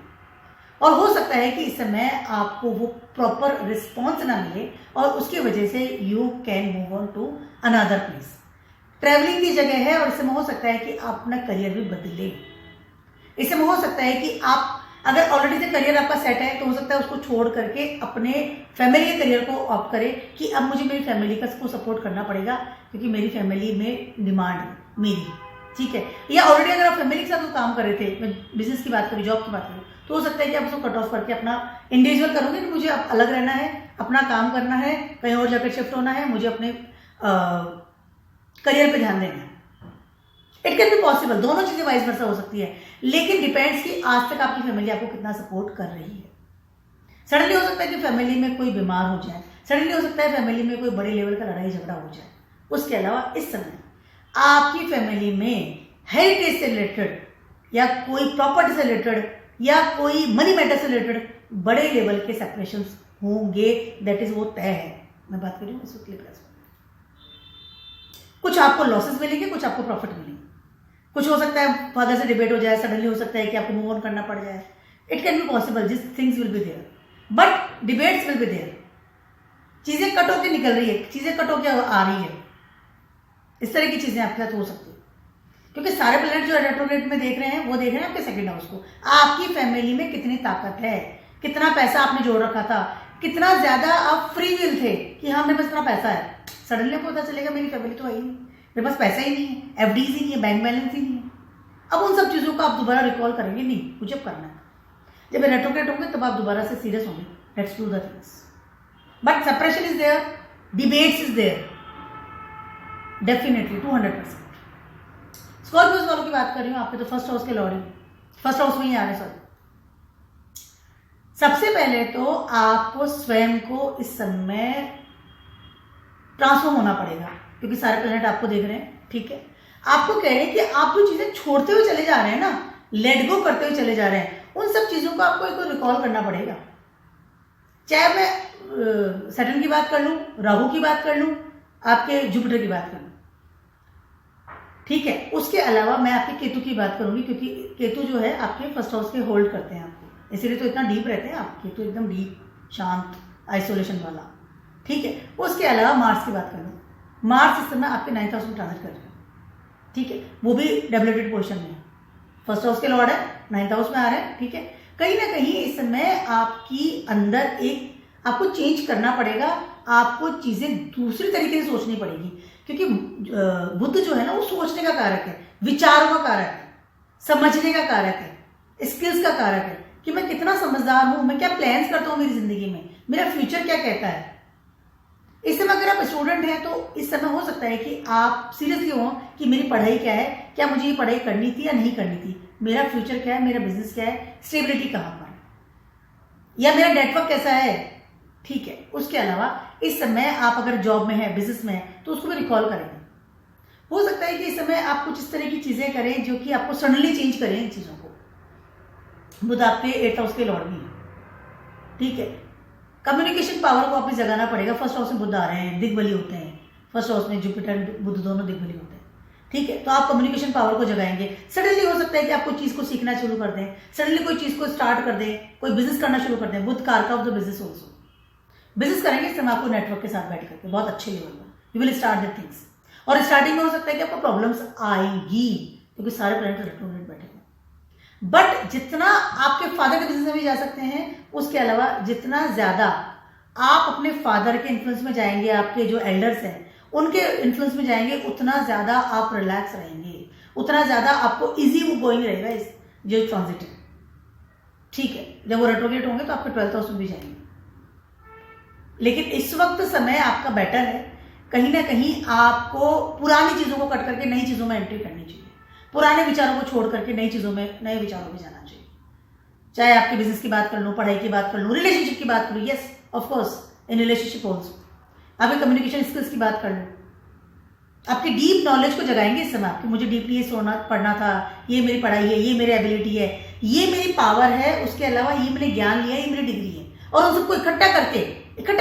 और हो सकता है कि इस समय आपको वो प्रॉपर रिस्पॉन्स ना मिले और उसकी वजह से you can move on to another place. Travelling की जगह है और इस समय हो सकता है कि आप अपना करियर भी बदले। इस समय हो सकता है कि आप अगर ऑलरेडी से करियर आपका सेट है तो हो सकता है उसको छोड़ करके अपने फैमिली के करियर को ऑप्ट करें कि अब मुझे मेरी फैमिली का को सपोर्ट करना पड़ेगा क्योंकि मेरी फैमिली में डिमांड है मेरी, ठीक है। या ऑलरेडी अगर आप फैमिली के साथ काम कर रहे थे, मैं बिजनेस की बात करूँ, जॉब की बात करूँ, तो हो सकता है कि आप उसको कट ऑफ करके अपना इंडिविजुअल करोगे कि मुझे अब अलग रहना है, अपना काम करना है, कहीं और जाकर शिफ्ट होना है, मुझे अपने करियर पे ध्यान देना है। इट कैन बी पॉसिबल, दोनों चीजें वाइस वर्सा हो सकती है, लेकिन डिपेंड्स कि आज तक आपकी फैमिली आपको कितना सपोर्ट कर रही है। सडनली हो सकता है कि फैमिली में कोई बीमार हो जाए, सडनली हो सकता है फैमिली में कोई बड़े लेवल का लड़ाई झगड़ा हो जाए। उसके अलावा इस समय आपकी फैमिली में हेरिटेज से रिलेटेड या कोई प्रॉपर्टी से रिलेटेड या कोई मनी मैटर से रिलेटेड बड़े लेवल के सेपरेशंस होंगे, दैट इज वो तय है। मैं बात कर रही हूँ इस वक्त कुछ आपको लॉसेस मिलेंगे, कुछ आपको प्रॉफिट मिलेंगे। कुछ हो सकता है फादर से डिबेट हो जाए, सडनली हो सकता है कि आपको मूव ऑन करना पड़ जाए। It can be possible, this things will be there, but debates will be there. चीजें कट होकर निकल रही है, चीजें कट होकर आ रही है, इस तरह की चीजें आपके साथ हो सकती है क्योंकि सारे प्लैनेट जो रेट्रोग्रेड में देख रहे हैं वो देख रहे हैं आपके सेकंड हाउस को। आपकी फैमिली में कितनी ताकत है, कितना पैसा आपने जोड़ रखा था, कितना ज्यादा आप फ्री विल थे कि हाँ मेरे पास इतना पैसा है। सडनली आपको पता चलेगा मेरी फैमिली तो है ही नहीं, मेरे पास पैसा ही नहीं है, एफडीज ही नहीं है, बैंक बैलेंस ही नहीं है। अब उन सब चीजों को आप दोबारा रिकॉल करेंगे नहीं, मुझे करना है। जब रेट्रोग्रेड होंगे तब आप दोबारा से सीरियस होंगे, let's do the things. But separation is there, debates is there, definitely 200%। Scorpios वालों की बात कर रही हूँ, आपके तो फर्स्ट हाउस के लॉर्ड ही, फर्स्ट हाउस में ही आ रहे हैं। सॉरी, सबसे पहले तो आपको स्वयं को इस समय ट्रांसफॉर्म होना पड़ेगा क्योंकि सारे प्लैनेट आपको देख रहे हैं, ठीक है। आपको कह रहे हैं कि आप जो चीजें छोड़ते हुए चले जा रहे हैं ना, लेट गो करते हुए चले जा रहे हैं, उन सब चीजों को आपको एक रिकॉल करना पड़ेगा। चाहे मैं सैटर्न की बात कर लूं, राहु की बात कर लूं, आपके जुपिटर की बात कर लूं, ठीक है। उसके अलावा मैं आपके केतु की बात करूंगी क्योंकि केतु जो है आपके फर्स्ट हाउस के होल्ड करते हैं आपको, इसीलिए तो इतना डीप रहते हैं आप। केतु एकदम डीप, शांत, आइसोलेशन वाला, ठीक है। उसके अलावा मार्स की बात कर लो, मार्स इस समय आपके 9th हाउस में ट्रांजिट कर रहे हैं, ठीक है। वो भी डबलेटेड पोजीशन में है, फर्स्ट हाउस के लॉर्ड है, 9th हाउस में आ रहे हैं, ठीक है। कहीं ना कहीं इस समय आपकी अंदर एक आपको चेंज करना पड़ेगा, आपको चीजें दूसरी तरीके से सोचनी पड़ेगी क्योंकि बुध जो है ना वो सोचने का कारक है, विचारों का कारक है, समझने का कारक है, स्किल्स का कारक है कि मैं कितना समझदार हूं, मैं क्या प्लान्स करता हूं मेरी जिंदगी में, मेरा फ्यूचर क्या कहता है। इस समय अगर आप स्टूडेंट हैं तो इस समय हो सकता है कि आप सीरियसली हो कि मेरी पढ़ाई क्या है, क्या मुझे ये पढ़ाई करनी थी या नहीं करनी थी, मेरा फ्यूचर क्या है, मेरा बिजनेस क्या है, स्टेबिलिटी कहाँ पर है, या मेरा नेटवर्क कैसा है, ठीक है। उसके अलावा इस समय आप अगर जॉब में है, बिजनेस में है, तो उसको भी रिकॉल करेंगे। हो सकता है कि इस समय आप कुछ इस तरह की चीजें करें जो कि आपको सडनली चेंज करें इन चीजों को। बुध आपके 8th हाउस के लॉर्ड भी है, ठीक है। कम्युनिकेशन पावर को आपको जगाना पड़ेगा। फर्स्ट हाउस में बुध आ रहे हैं, दिग्बली होते हैं, फर्स्ट हाउस में जुपिटर बुध दोनों दिग्बली होते हैं, ठीक है। तो आप कम्युनिकेशन पावर को जगाएंगे। सडनली हो सकता है कि आप कोई चीज को सीखना शुरू कर दें, सडनली कोई चीज को स्टार्ट कर दें, कोई बिजनेस करना शुरू कर दें। बुध कारक of the business also, business करेंगे इस समय आपको नेटवर्क के साथ बैठ करके बहुत अच्छे लेवल पर you will start the things. और स्टार्टिंग में हो सकता है कि आपको प्रॉब्लम्स आएंगी क्योंकि सारे प्लैनेट रेट्रोग्रेड बैठे हैं, बट जितना आपके फादर के बिजनेस में भी जा सकते हैं, उसके अलावा जितना ज्यादा आप अपने फादर के इन्फ्लुएंस में जाएंगे, आपके जो एल्डर्स हैं उनके इन्फ्लुएंस में जाएंगे, उतना ज्यादा आप रिलैक्स रहेंगे, उतना ज्यादा आपको इजी गोइंग रहेगा इस जो ट्रांजिट है, ठीक है। जब वो रेट्रोग्रेड होंगे तो आपके 12th हाउस में भी जाएंगे, लेकिन इस वक्त समय आपका बेटर है। कहीं ना कहीं आपको पुरानी चीजों को कट करके नई चीजों में एंट्री करनी चाहिए, पुराने विचारों को छोड़ करके नई चीजों में, नए विचारों में जाना चाहिए। चाहे आपके बिजनेस की बात कर लूं, पढ़ाई की बात कर लूं, रिलेशनशिप की बात करूं, yes of course in relationship also, आपके कम्युनिकेशन स्किल्स की बात कर लूं, आपकी डीप नॉलेज को जगाएंगे इस समय आपकी। मुझे डीपली ये पढ़ना था, ये मेरी पढ़ाई है, ये मेरी एबिलिटी है, ये मेरी पावर है, उसके अलावा ये मैंने ज्ञान लिया, ये मेरी डिग्री है, और उन सबको इकट्ठा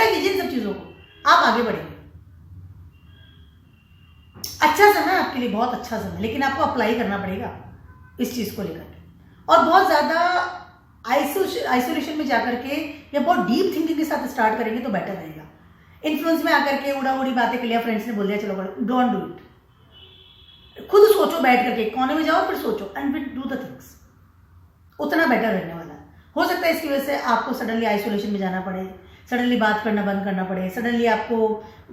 कीजिए इन सब चीजों को, आप आगे बढ़ेंगे। अच्छा समय आपके लिए, बहुत अच्छा समय, लेकिन आपको अप्लाई करना पड़ेगा इस चीज़ को लेकर के। और बहुत ज़्यादा आइसोलेशन में जाकर के या बहुत डीप थिंकिंग के साथ स्टार्ट करेंगे तो बेटर रहेगा। इन्फ्लुएंस में आकर के उड़ा उड़ी बातें कर लिया, फ्रेंड्स ने बोल दिया चलो करो, डोंट डू इट। खुद सोचो, बैठ करके कोने में जाओ, फिर सोचो एंड फिर डू द थिंग्स, उतना बेटर रहने वाला है। हो सकता है इसकी वजह से आपको सडनली आइसोलेशन में जाना पड़े, सडनली बात करना बंद करना पड़े, सडनली आपको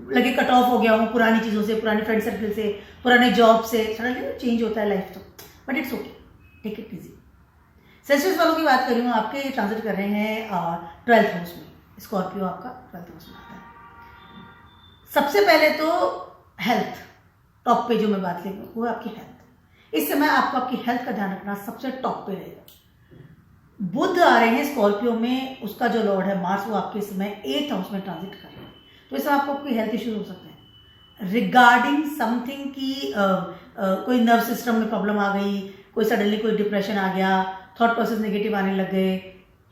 लगे कट ऑफ हो गया हूँ पुरानी चीज़ों से, पुराने फ्रेंड सर्कल से, पुराने जॉब से, सडनली चेंज होता है लाइफ तो, but it's okay, take it easy. सेल्सियस वालों की बात कर रही हूँ, आपके ट्रांजिट कर रहे हैं 12th हाउस में, स्कॉर्पियो आपका 12th हाउस में आता है। सबसे पहले तो हेल्थ टॉप पे जो मैं बात ले वो है आपकी हेल्थ। इस समय आपको आपकी हेल्थ का ध्यान रखना सबसे टॉप पे रहेगा। बुध आ रहे हैं स्कॉर्पियो में, उसका जो लॉर्ड है मार्स, वो आपके समय 8th हाउस में ट्रांजिट कर रहे हैं, तो इसमें आपको कोई हेल्थ इश्यूज हो सकते हैं रिगार्डिंग समथिंग की कोई नर्व सिस्टम में प्रॉब्लम आ गई, कोई सडनली कोई डिप्रेशन आ गया, थॉट प्रोसेस नेगेटिव आने लग गए।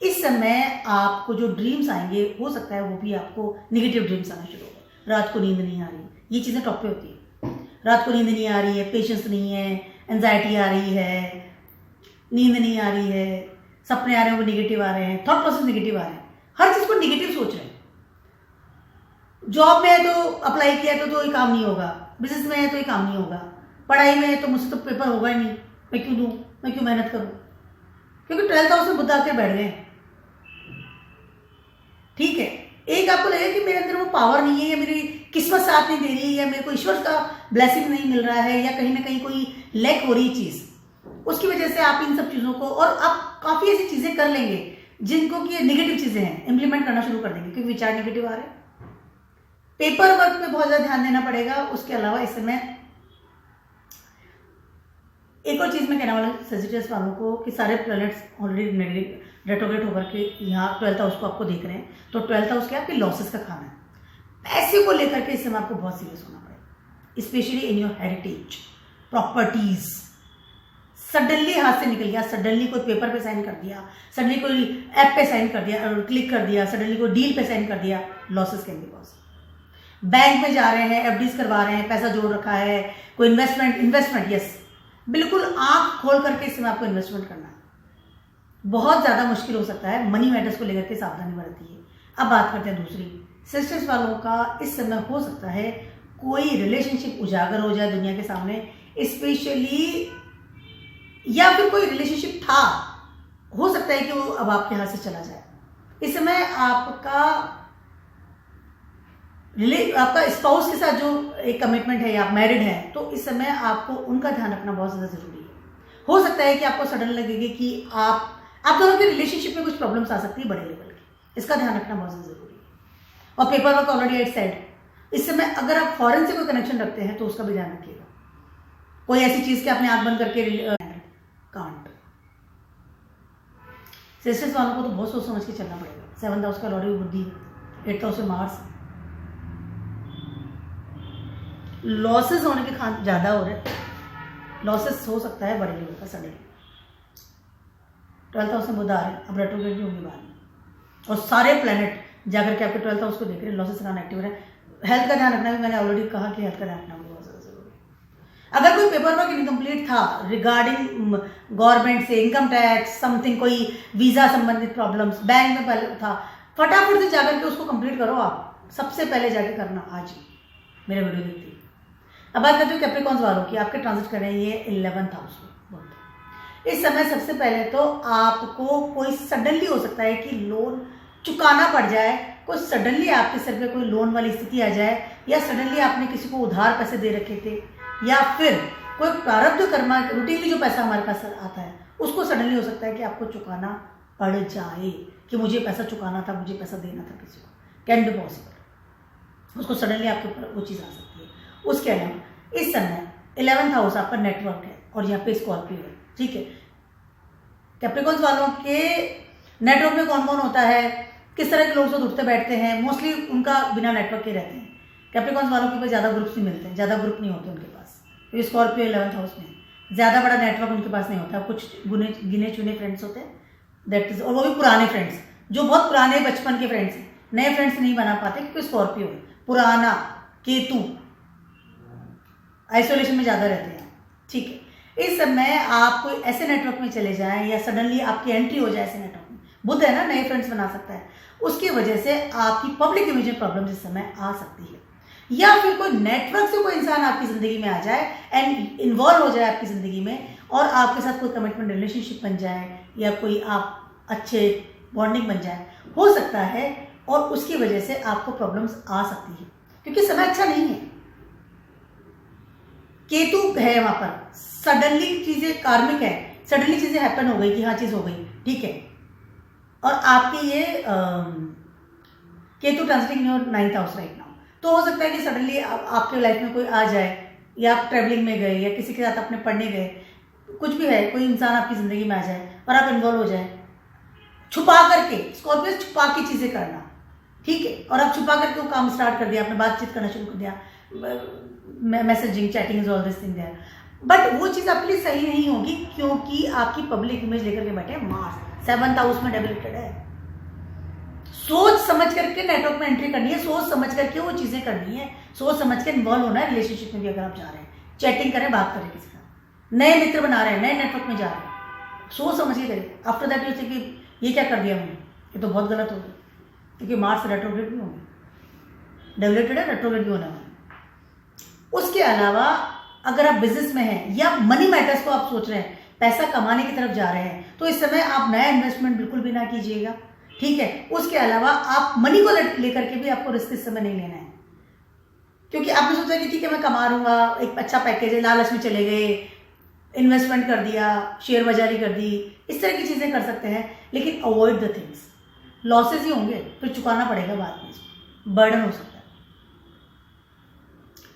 इस समय आपको जो ड्रीम्स आएंगे हो सकता है वो भी आपको नेगेटिव ड्रीम्स आना शुरू हो गए, रात को नींद नहीं आ रही, ये चीज़ें टॉप पे होती है। रात को नींद नहीं आ रही है, पेशेंस नहीं है, एंजाइटी आ रही है, नींद नहीं आ रही है, सपने आ रहे हैं वो नेगेटिव आ रहे हैं, थॉट प्रोसेस नेगेटिव आ रहे हैं, हर चीज़ को नेगेटिव सोच रहे हैं। जॉब में है तो अप्लाई किया तो ये काम नहीं होगा, बिजनेस में है तो ये काम नहीं होगा, पढ़ाई में है तो मुझसे तो पेपर होगा ही नहीं, मैं क्यों दूँ, मैं क्यों मेहनत करूँ, क्योंकि 12th हाउस में बुध आकर बैठ गए। ठीक है, एक आपको लगेगा कि मेरे अंदर वो पावर नहीं है, या मेरी किस्मत साथ नहीं दे रही है, या मेरे को ईश्वर का ब्लेसिंग नहीं मिल रहा है, या कहीं ना कहीं कोई लैक हो रही है चीज़, उसकी वजह से आप इन सब चीज़ों को, और आप काफ़ी ऐसी चीज़ें कर लेंगे जिनको कि नेगेटिव चीज़ें हैं, इंप्लीमेंट करना शुरू कर देंगे क्योंकि विचार नेगेटिव आ रहे हैं। पेपर वर्क पे बहुत ज़्यादा ध्यान देना पड़ेगा। उसके अलावा इस समय एक और चीज़ मैं कहने वाला हूँ सेजिटेरियस वालों को कि सारे प्लैनेट्स ऑलरेडी रेट्रोग्रेड होकर के यहाँ 12th हाउस को आपको देख रहे हैं, तो 12th हाउस क्या आपके लॉसेस का खाना है। पैसे को लेकर के इस समय आपको बहुत सीरियस होना पड़ेगा, specially in your heritage properties. Suddenly हाथ से निकल गया, सडनली कोई पेपर पे साइन कर दिया, सडनली कोई ऐप पे साइन कर दिया, क्लिक कर दिया, सडनली कोई डील पे साइन कर दिया, losses can be loss. Bank में जा रहे हैं, एफडीज करवा रहे हैं, पैसा जोड़ रखा है, कोई इन्वेस्टमेंट यस, बिल्कुल आंख खोल करके इस समय आपको इन्वेस्टमेंट करना है। बहुत ज़्यादा मुश्किल हो सकता है, मनी मैटर्स को लेकर के सावधानी बरतिए। अब बात करते हैं दूसरी, सिस्टर्स वालों का इस समय हो सकता है कोई रिलेशनशिप उजागर हो जाए दुनिया के सामने, स्पेशली, या फिर कोई रिलेशनशिप था, हो सकता है कि वो अब आपके हाथ से चला जाए। इस समय आपका स्पाउस के साथ जो एक कमिटमेंट है या आप मैरिड हैं, तो इस समय आपको उनका ध्यान रखना बहुत ज़्यादा जरूरी है। हो सकता है कि आपको सडन लगेगी कि आप दोनों के रिलेशनशिप में कुछ प्रॉब्लम्स आ सकती है बड़े लेवल की, इसका ध्यान रखना बहुत ज़्यादा जरूरी है। और paperwork already at side, इस समय अगर आप फॉरेन से कोई कनेक्शन रखते हैं तो उसका भी ध्यान रखिएगा। कोई ऐसी चीज़ कि आपने आंख बंद करके कांट। सिस्टर्स वालों को तो बहुत सोच समझ के चलना पड़ेगा। 7th हाउस का लॉर्ड बुद्धि, 8th हाउस में मार्स, लॉसेस होने के ज़्यादा हो रहे हैं, लॉसेस हो सकता है बड़े लेवल का सडन। 12th हाउस में बुध आ रहे हैं, अब रेट्रोग्रेड भी होंगे बाद में, और सारे प्लैनेट जाकर के आपके 12th हाउस को देख रहे हैं, लॉसेस का एक्टिव है। हेल्थ का ध्यान रखना भी मैंने ऑलरेडी कहा कि हेल्थ का ध्यान रखना बहुत ज़्यादा जरूरी है। अगर कोई पेपर वर्क इनकम्प्लीट था रिगार्डिंग गवर्नमेंट से, इनकम टैक्स समथिंग, कोई वीज़ा संबंधित प्रॉब्लम्स बैंक में पहले था, फटाफट से जाकर के उसको कंप्लीट करो। आप सबसे पहले जाकर करना आज ही मेरे वीडियो देखती। अब बात करते हैं कैप्रिकॉन्स वालों की, आपके ट्रांजिट कर रहे हैं ये 11th हाउस में। इस समय सबसे पहले तो आपको कोई सडनली हो सकता है कि लोन चुकाना पड़ जाए, कोई सडनली आपके सर पे कोई लोन वाली स्थिति आ जाए, या सडनली आपने किसी को उधार पैसे दे रखे थे, या फिर कोई प्रारब्ध कर्मा रूटीनली जो पैसा हमारे पास आता है उसको सडनली हो सकता है कि आपको चुकाना पड़ जाए, कि मुझे पैसा चुकाना था, मुझे पैसा देना था किसी को, कैन बी पॉसिबल, उसको सडनली आपके ऊपर वो चीज़ आ सकती है। उसके अलावा इस समय 11th हाउस आपका नेटवर्क है और यहाँ पे स्कॉर्पियो है, ठीक है। कैप्रिकॉन्स वालों के नेटवर्क में कौन कौन होता है, किस तरह के लोग से उठते बैठते हैं, मोस्टली उनका बिना नेटवर्क के रहते हैं। कैप्रिकॉन्स वालों के पास ज़्यादा ग्रुप्स नहीं मिलते हैं, ज़्यादा ग्रुप नहीं होते उनके पास, क्योंकि स्कॉर्पियो 11th हाउस में ज़्यादा बड़ा नेटवर्क उनके पास नहीं होता, कुछ गिने चुने फ्रेंड्स होते हैं, दैट इज, और वो भी पुराने फ्रेंड्स, जो बहुत पुराने बचपन के फ्रेंड्स हैं, नए फ्रेंड्स नहीं बना पाते क्योंकि स्कॉर्पियो है, पुराना केतु आइसोलेशन में ज़्यादा रहते हैं, ठीक है। इस समय आप कोई ऐसे नेटवर्क में चले जाएं या सडनली आपकी एंट्री हो जाए ऐसे नेटवर्क में, बुध है ना, नए फ्रेंड्स बना सकता है, उसकी वजह से आपकी पब्लिक इमेज में प्रॉब्लम इस समय आ सकती है। या फिर कोई नेटवर्क से कोई इंसान आपकी ज़िंदगी में आ जाए एंड इन्वॉल्व हो जाए आपकी ज़िंदगी में और आपके साथ कोई कमिटमेंट रिलेशनशिप बन जाए या कोई आप अच्छे बॉन्डिंग बन जाए, हो सकता है, और उसकी वजह से आपको प्रॉब्लम्स आ सकती है, क्योंकि समय अच्छा नहीं है। केतु है वहां पर, सडनली चीजें कार्मिक है, सडनली चीजें हैपन हो गई कि हाँ चीज हो गई, ठीक है। और आपके ये Ketu transiting your 9th house right now, तो हो सकता है कि सडनली आपके लाइफ में कोई आ जाए, या आप ट्रैवलिंग में गए या किसी के साथ अपने पढ़ने गए, कुछ भी है, कोई इंसान आपकी जिंदगी में आ जाए और आप इन्वॉल्व हो जाए, छुपा करके, स्कॉर्पियो छुपा के चीजें करना, ठीक है। और आप छुपा करके वो काम स्टार्ट कर दिया, आपने बातचीत करना शुरू कर दिया, messaging, chatting is all this thing there, but वो चीज आपके लिए सही नहीं होगी, क्योंकि आपकी पब्लिक इमेज लेकर के बैठे मार्स 7th हाउस में डेबिलिटेड है। सोच समझ करके नेटवर्क में एंट्री करनी है, सोच समझ करके वो चीजें करनी है, सोच समझ के इन्वॉल्व होना है रिलेशनशिप में भी। अगर आप जा रहे हैं, चैटिंग करें, बात करें किसी का, नए मित्र बना रहे हैं, नए नेटवर्क में जा रहे हैं, सोच समझ के करें। आफ्टर दैट यू से कि ये क्या कर दिया मैंने, ये तो बहुत गलत हो गया, क्योंकि मार्स रेट्रोग्रेड भी होंगे, डेबिलिटेड है, रेट्रोग्रेड भी होने वाला। उसके अलावा अगर आप बिजनेस में हैं या मनी मैटर्स को आप सोच रहे हैं, पैसा कमाने की तरफ जा रहे हैं, तो इस समय आप नया इन्वेस्टमेंट बिल्कुल भी ना कीजिएगा, ठीक है। उसके अलावा आप मनी को लेकर के भी आपको रिस्क इस समय नहीं लेना है, क्योंकि आपने सोचा कि ठीक है मैं कमा लूंगा, एक अच्छा पैकेज है, लालच में चले गए, इन्वेस्टमेंट कर दिया, शेयर बाजारी कर दी, इस तरह की चीजें कर सकते हैं, लेकिन अवॉइड द थिंग्स, लॉसेस ही होंगे, फिर चुकाना पड़ेगा बाद में, बर्डन हो सकता है।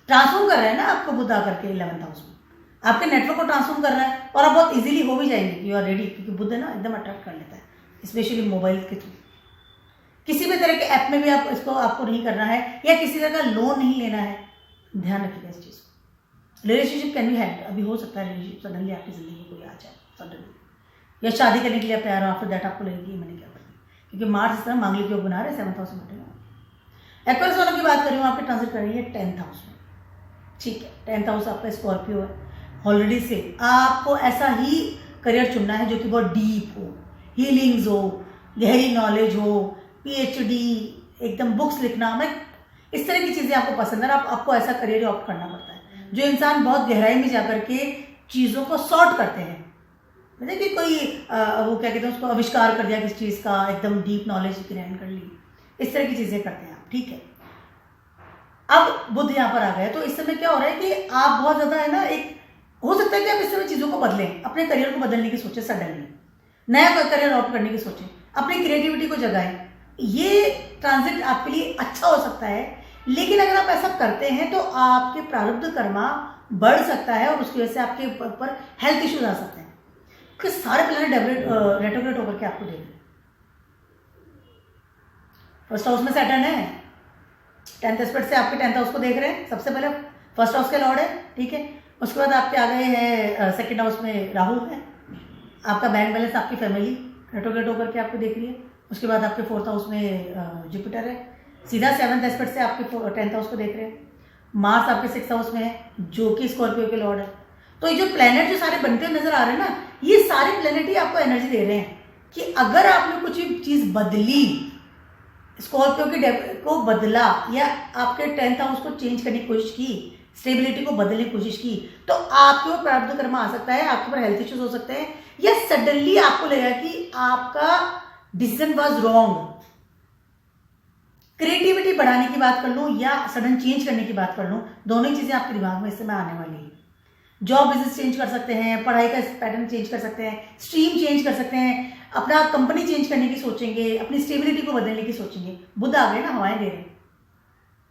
ट्रांसफॉर्म कर रहे हैं ना आपको बुध आकर के 11th हाउस में, आपके नेटवर्क को ट्रांसफॉर्म कर रहा है, और आप बहुत इजीली हो भी जाएंगे, यू आर रेडी, क्योंकि बुध है ना एकदम अट्रैक्ट कर लेता है, स्पेशली मोबाइल के थ्रू। किसी भी तरह के ऐप में भी आप इसको आपको नहीं करना है, या किसी तरह का लोन नहीं लेना है, ध्यान रखिएगा इस चीज को। रिलेशनशिप कैन बी हैड, अभी हो सकता है रिलेशनशिप सडनली आपकी जिंदगी में कोई आ जाए सडनली, या शादी करने के लिए तैयार हो, आफ्टर दैट आपको लगेगी मैंने क्या करना, क्योंकि मार्स इस तरह मांगलिक योग बना रहे हैं 7th हाउस में बैठेगा। एक्वेरियस वालों की बात करें, आपके ट्रांजिट कर रही है 10th हाउस में, ठीक है। 10th हाउस आपका स्कॉर्पियो है, ऑलरेडी से आपको ऐसा ही करियर चुनना है जो कि बहुत डीप हो, हीलिंग्स हो, गहरी नॉलेज हो, PhD, एकदम बुक्स लिखना, मैं इस तरह की चीजें आपको पसंद है, आपको ऐसा करियर ऑप्ट करना पड़ता है। जो इंसान बहुत गहराई में जाकर के चीजों को सॉर्ट करते हैं, मतलब कि कोई वो क्या कहते हैं उसको, आविष्कार कर दिया किस चीज का, एकदम डीप नॉलेज ग्रहण कर ली, इस तरह की चीजें करते हैं आप, ठीक है। अब बुध यहाँ पर आ गया, तो इस समय क्या हो रहा है कि आप बहुत ज्यादा है ना, एक हो सकता है कि आप इस समय चीजों को बदलें, अपने करियर को बदलने की सोचें, सडनली नया करियर ऑप्ट करने की सोचें, अपनी क्रिएटिविटी को जगाएं। ये ट्रांजिट आपके लिए अच्छा हो सकता है, लेकिन अगर आप ऐसा करते हैं तो आपके प्रारब्ध कर्मा बढ़ सकता है, और उसकी वजह से आपके ऊपर हेल्थ इश्यूज आ सकते हैं, क्योंकि सारे प्लैनेट रेट्रोग्रेड होकर के आपको देंगे। फर्स्ट हाउस में सैटर्न है, 10th एस्पेक्ट से आपके 10th हाउस को देख रहे हैं, सबसे पहले फर्स्ट हाउस के लॉर्ड है, ठीक है। उसके बाद आपके आ गए हैं 2nd हाउस में राहु है, आपका बैंक बैलेंस, आपकी फैमिली रेट्रोग्रेड होकर के आपको देख रही है। उसके बाद आपके 4th हाउस में जुपिटर है, सीधा 7th एस्पेक्ट से आपके 10th हाउस को देख रहे हैं। मार्स आपके 6th हाउस में है, जो कि स्कॉर्पियो के लॉर्ड है। तो ये जो प्लेनेट जो सारे बनते हुए नजर आ रहे हैं ना, ये सारे प्लेनेट ही आपको एनर्जी दे रहे हैं कि अगर आपने कुछ चीज बदली, स्कॉर्पियो के को बदला, या आपके 10th हाउस को चेंज करने की कोशिश की, स्टेबिलिटी को बदलने की कोशिश की, तो आपके ऊपर प्रारब्ध कर्म आ सकता है, आपके ऊपर हेल्थ इश्यूज हो सकते हैं, या सडनली आपको लगेगा कि आपका डिसीजन वाज रॉन्ग। क्रिएटिविटी बढ़ाने की बात कर लूं या सडन चेंज करने की बात कर लूं, दोनों ही चीजें आपके दिमाग में इस समय आने वाली है। जॉब बिजनेस चेंज कर सकते हैं, पढ़ाई का पैटर्न चेंज कर सकते हैं, स्ट्रीम चेंज कर सकते हैं, अपना कंपनी चेंज करने की सोचेंगे, अपनी स्टेबिलिटी को बदलने की सोचेंगे। बुध आ गए ना, हवाएं दे रहे हैं,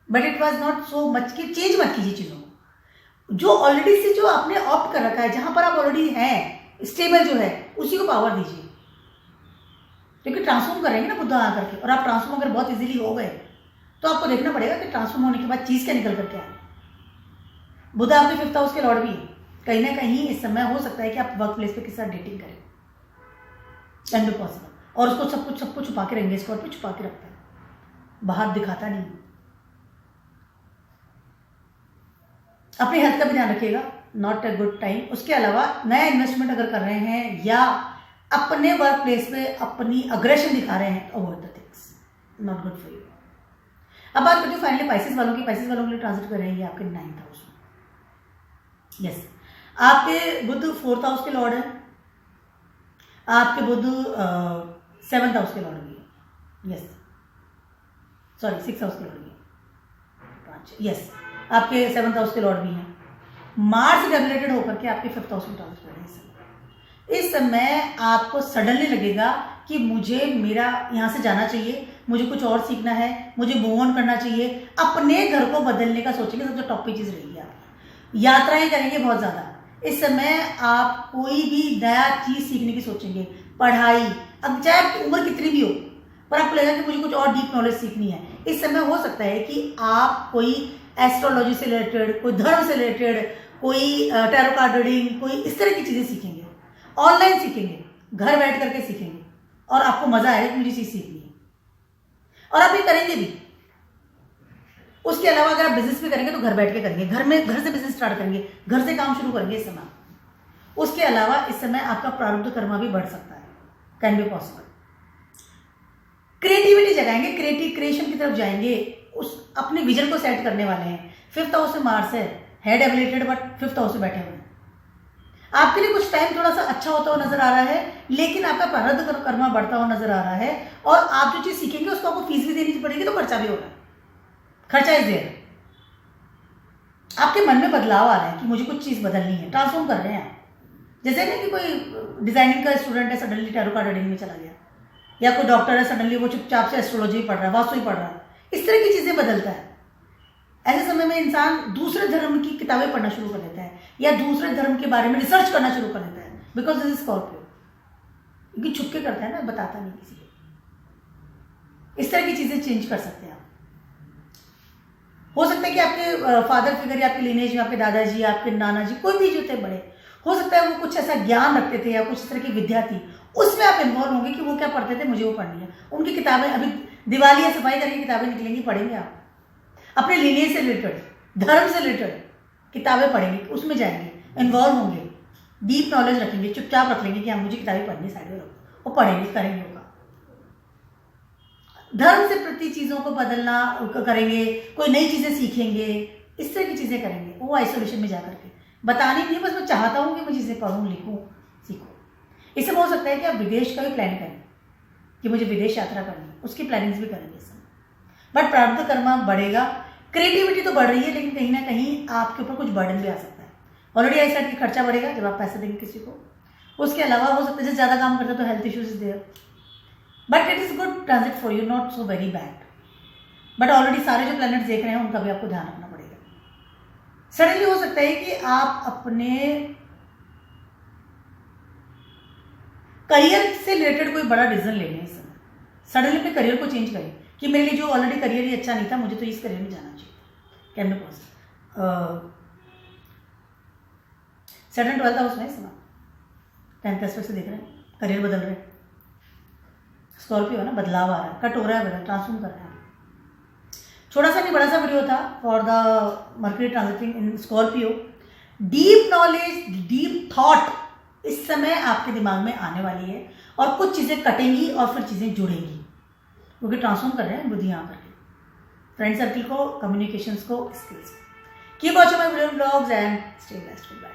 but it was not so much कि चेंज मत कीजिए चीजों को। जो ऑलरेडी से जो आपने ऑप्ट कर रखा है, जहां पर आप ऑलरेडी हैं, स्टेबल जो है, उसी को पावर दीजिए, क्योंकि ट्रांसफॉर्म करेंगे ना बुध आकर के। और आप ट्रांसफॉर्म अगर बहुत इजीली हो गए, तो आपको देखना पड़ेगा कि ट्रांसफॉर्म होने के बाद चीज क्या निकल करके आए। बुध आपके 5th हाउस के लॉर्ड भी है, कहीं ना कहीं इस समय हो सकता है कि आप वर्क प्लेस पे किसी साथ डेटिंग करें, कैन बी पॉसिबल। और उसको सबको छुपा के रहेंगे, स्कॉर्पियो छुपा के रखता है, बाहर दिखाता नहीं। अपनी हेल्थ का भी ध्यान रखिएगा, नॉट अ गुड टाइम। उसके अलावा नया इन्वेस्टमेंट अगर कर रहे हैं या अपने वर्क प्लेस में अपनी अग्रेशन दिखा रहे हैं, avoid the things, not good for you. अब बात करते हैं फाइनली पाइसेस वालों की। पाइसेस वालों के लिए ट्रांजिट कर रहे हैं ये आपके 9th हाउस में। यस, आपके बुध 4th हाउस के लॉर्ड है, आपके बुध 7th हाउस के लॉर्ड भी है। यस, सॉरी 6th हाउस के लॉर्ड भी है। यस, आपके 7th हाउस के लॉर्ड भी हैं। मार्स रेगुलेटेड होकर के आपके 5th हाउस में ट्रांजिट कर रहे हैं। इस समय आपको सडनली लगेगा कि मुझे मेरा यहाँ से जाना चाहिए, मुझे कुछ और सीखना है, मुझे मूव ऑन करना चाहिए, अपने घर को बदलने का सोचेंगे। सबसे टॉप पे चीज रहेगी आपकी, यात्राएं करेंगे बहुत ज्यादा। इस समय आप कोई भी नया चीज सीखने की सोचेंगे, पढ़ाई, अब चाहे आपकी उम्र कितनी भी हो, पर आपको लगेगा कि मुझे कुछ और डीप नॉलेज सीखनी है। इस समय हो सकता है कि आप कोई एस्ट्रोलॉजी से रिलेटेड, कोई धर्म से रिलेटेड, कोई टैरो कार्ड रीडिंग, कोई इस तरह की चीजें सीखेंगे, ऑनलाइन सीखेंगे, घर बैठ करके सीखेंगे, और आपको मजा आएगा कि मुझे चीज सीखनी है, और आप ये करेंगे भी। उसके अलावा अगर आप बिजनेस भी करेंगे तो घर बैठ के करेंगे, घर से बिजनेस स्टार्ट करेंगे, घर से काम शुरू करेंगे इस समय। उसके अलावा इस समय आपका प्रारब्ध कर्मा भी बढ़ सकता है, कैन बी पॉसिबल। क्रिएटिविटी जगाएंगे, क्रिएशन की तरफ जाएंगे, उस अपने विजन को सेट करने वाले हैं। 5th हाउस में मार्स है, हेड एबिलेटेड, बट 5th हाउस में बैठे हुए हैं। आपके लिए कुछ टाइम थोड़ा सा अच्छा होता हुआ नजर आ रहा है, लेकिन आपका प्रारब्ध कर्मा बढ़ता हुआ नजर आ रहा है, और आप जो चीज सीखेंगे उसको आपको फीस भी देनी पड़ेगी, तो खर्चा भी होगा, खर्चा इज देयर। आपके मन में बदलाव आ रहा है कि मुझे कुछ चीज बदलनी है, ट्रांसफॉर्म कर रहे हैं आप। जैसे ना कि कोई डिजाइनिंग का स्टूडेंट है, सडनली टैरो कार्ड रीडिंग में चला गया, या कोई डॉक्टर है, सडनली वो चुपचाप से एस्ट्रोलॉजी पढ़ रहा है, वास्तु ही पढ़ रहा है। इस तरह की चीजें बदलता है। ऐसे समय में इंसान दूसरे धर्म की किताबें पढ़ना शुरू कर देता है, या दूसरे धर्म के बारे में रिसर्च करना शुरू कर देता है, बिकॉज दिस इज स्कॉर्पियो। क्योंकि छुपके करता है ना, बताता नहीं किसी को। इस तरह की चीजें चेंज कर सकते हैं आप। हो सकता है कि आपके फादर फिगर या आपके लिनेज में आपके दादाजी, आपके नाना जी, कोई भी जो थे बड़े, हो सकता है वो कुछ ऐसा ज्ञान रखते थे या कुछ इस तरह की विद्या थी, उसमें आप इन्वॉल्व होंगे कि वो क्या पढ़ते थे, मुझे वो पढ़नी है। उनकी किताबें अभी दिवाली या सफाई करके किताबें निकलेंगी, पढ़ेंगे आप। अपने लिनेज से रिलेटेड, धर्म से रिलेटेड किताबें पढ़ेंगे, उसमें जाएंगे, इन्वॉल्व होंगे, डीप नॉलेज रखेंगे, चुपचाप रख लेंगे कि हाँ मुझे किताबें पढ़नी, साइड में रखो, और पढ़ेंगे, करेंगे होगा। धर्म से प्रति चीजों को बदलना करेंगे, कोई नई चीजें सीखेंगे, इस तरह की चीजें करेंगे। वो आइसोलेशन में जाकर के बतानी नहीं, बस मैं चाहता हूँ कि मैं चीजें पढ़ूँ, लिखूँ, सीखूँ। इससे हो सकता है कि आप विदेश का भी प्लान करें कि मुझे विदेश यात्रा करनी है, उसकी प्लानिंग्स भी करेंगे इस समय। बट प्रारब्ध कर्मा बढ़ेगा, क्रिएटिविटी तो बढ़ रही है, लेकिन कहीं ना कहीं आपके ऊपर कुछ बर्डन भी आ सकता है। ऑलरेडी आई सेड कि खर्चा बढ़ेगा जब आप पैसे देंगे किसी को। उसके अलावा हो सकता है जैसे ज़्यादा काम करते हो तो health issues is there, but it is good transit for you, not so very bad. But already सारे जो प्लैनेट्स देख रहे हैं उनका भी आपको ध्यान रखना पड़ेगा। सडनली हो सकता है कि आप अपने करियर से रिलेटेड कोई बड़ा डिसीजन ले लें इस समय। सडनली अपने करियर को चेंज करें कि मेरे लिए जो ऑलरेडी करियर ही अच्छा नहीं था, मुझे तो इस करियर में जाना चाहिए। Can be possible. Sudden 12th house में इस समय 10th एस्पेक्ट से देख रहे हैं, करियर बदल रहे हैं। स्कॉर्पियो है ना, बदलाव आ रहा है, कट हो रहा है, बदल ट्रांसफॉर्म कर रहा है। छोटा सा नहीं बड़ा सा वीडियो था for the mercury transiting in Scorpio. Deep knowledge, deep thought इस समय आपके दिमाग में आने वाली है, और कुछ चीजें कटेंगी और फिर चीजें जुड़ेंगी, क्योंकि ट्रांसफॉर्म कर रहे हैं बुद्धि यहाँ करके, फ्रेंड सर्किल को, कम्युनिकेशंस को, स्किल्स को। Keep watching my video blogs and stay blessed. Bye.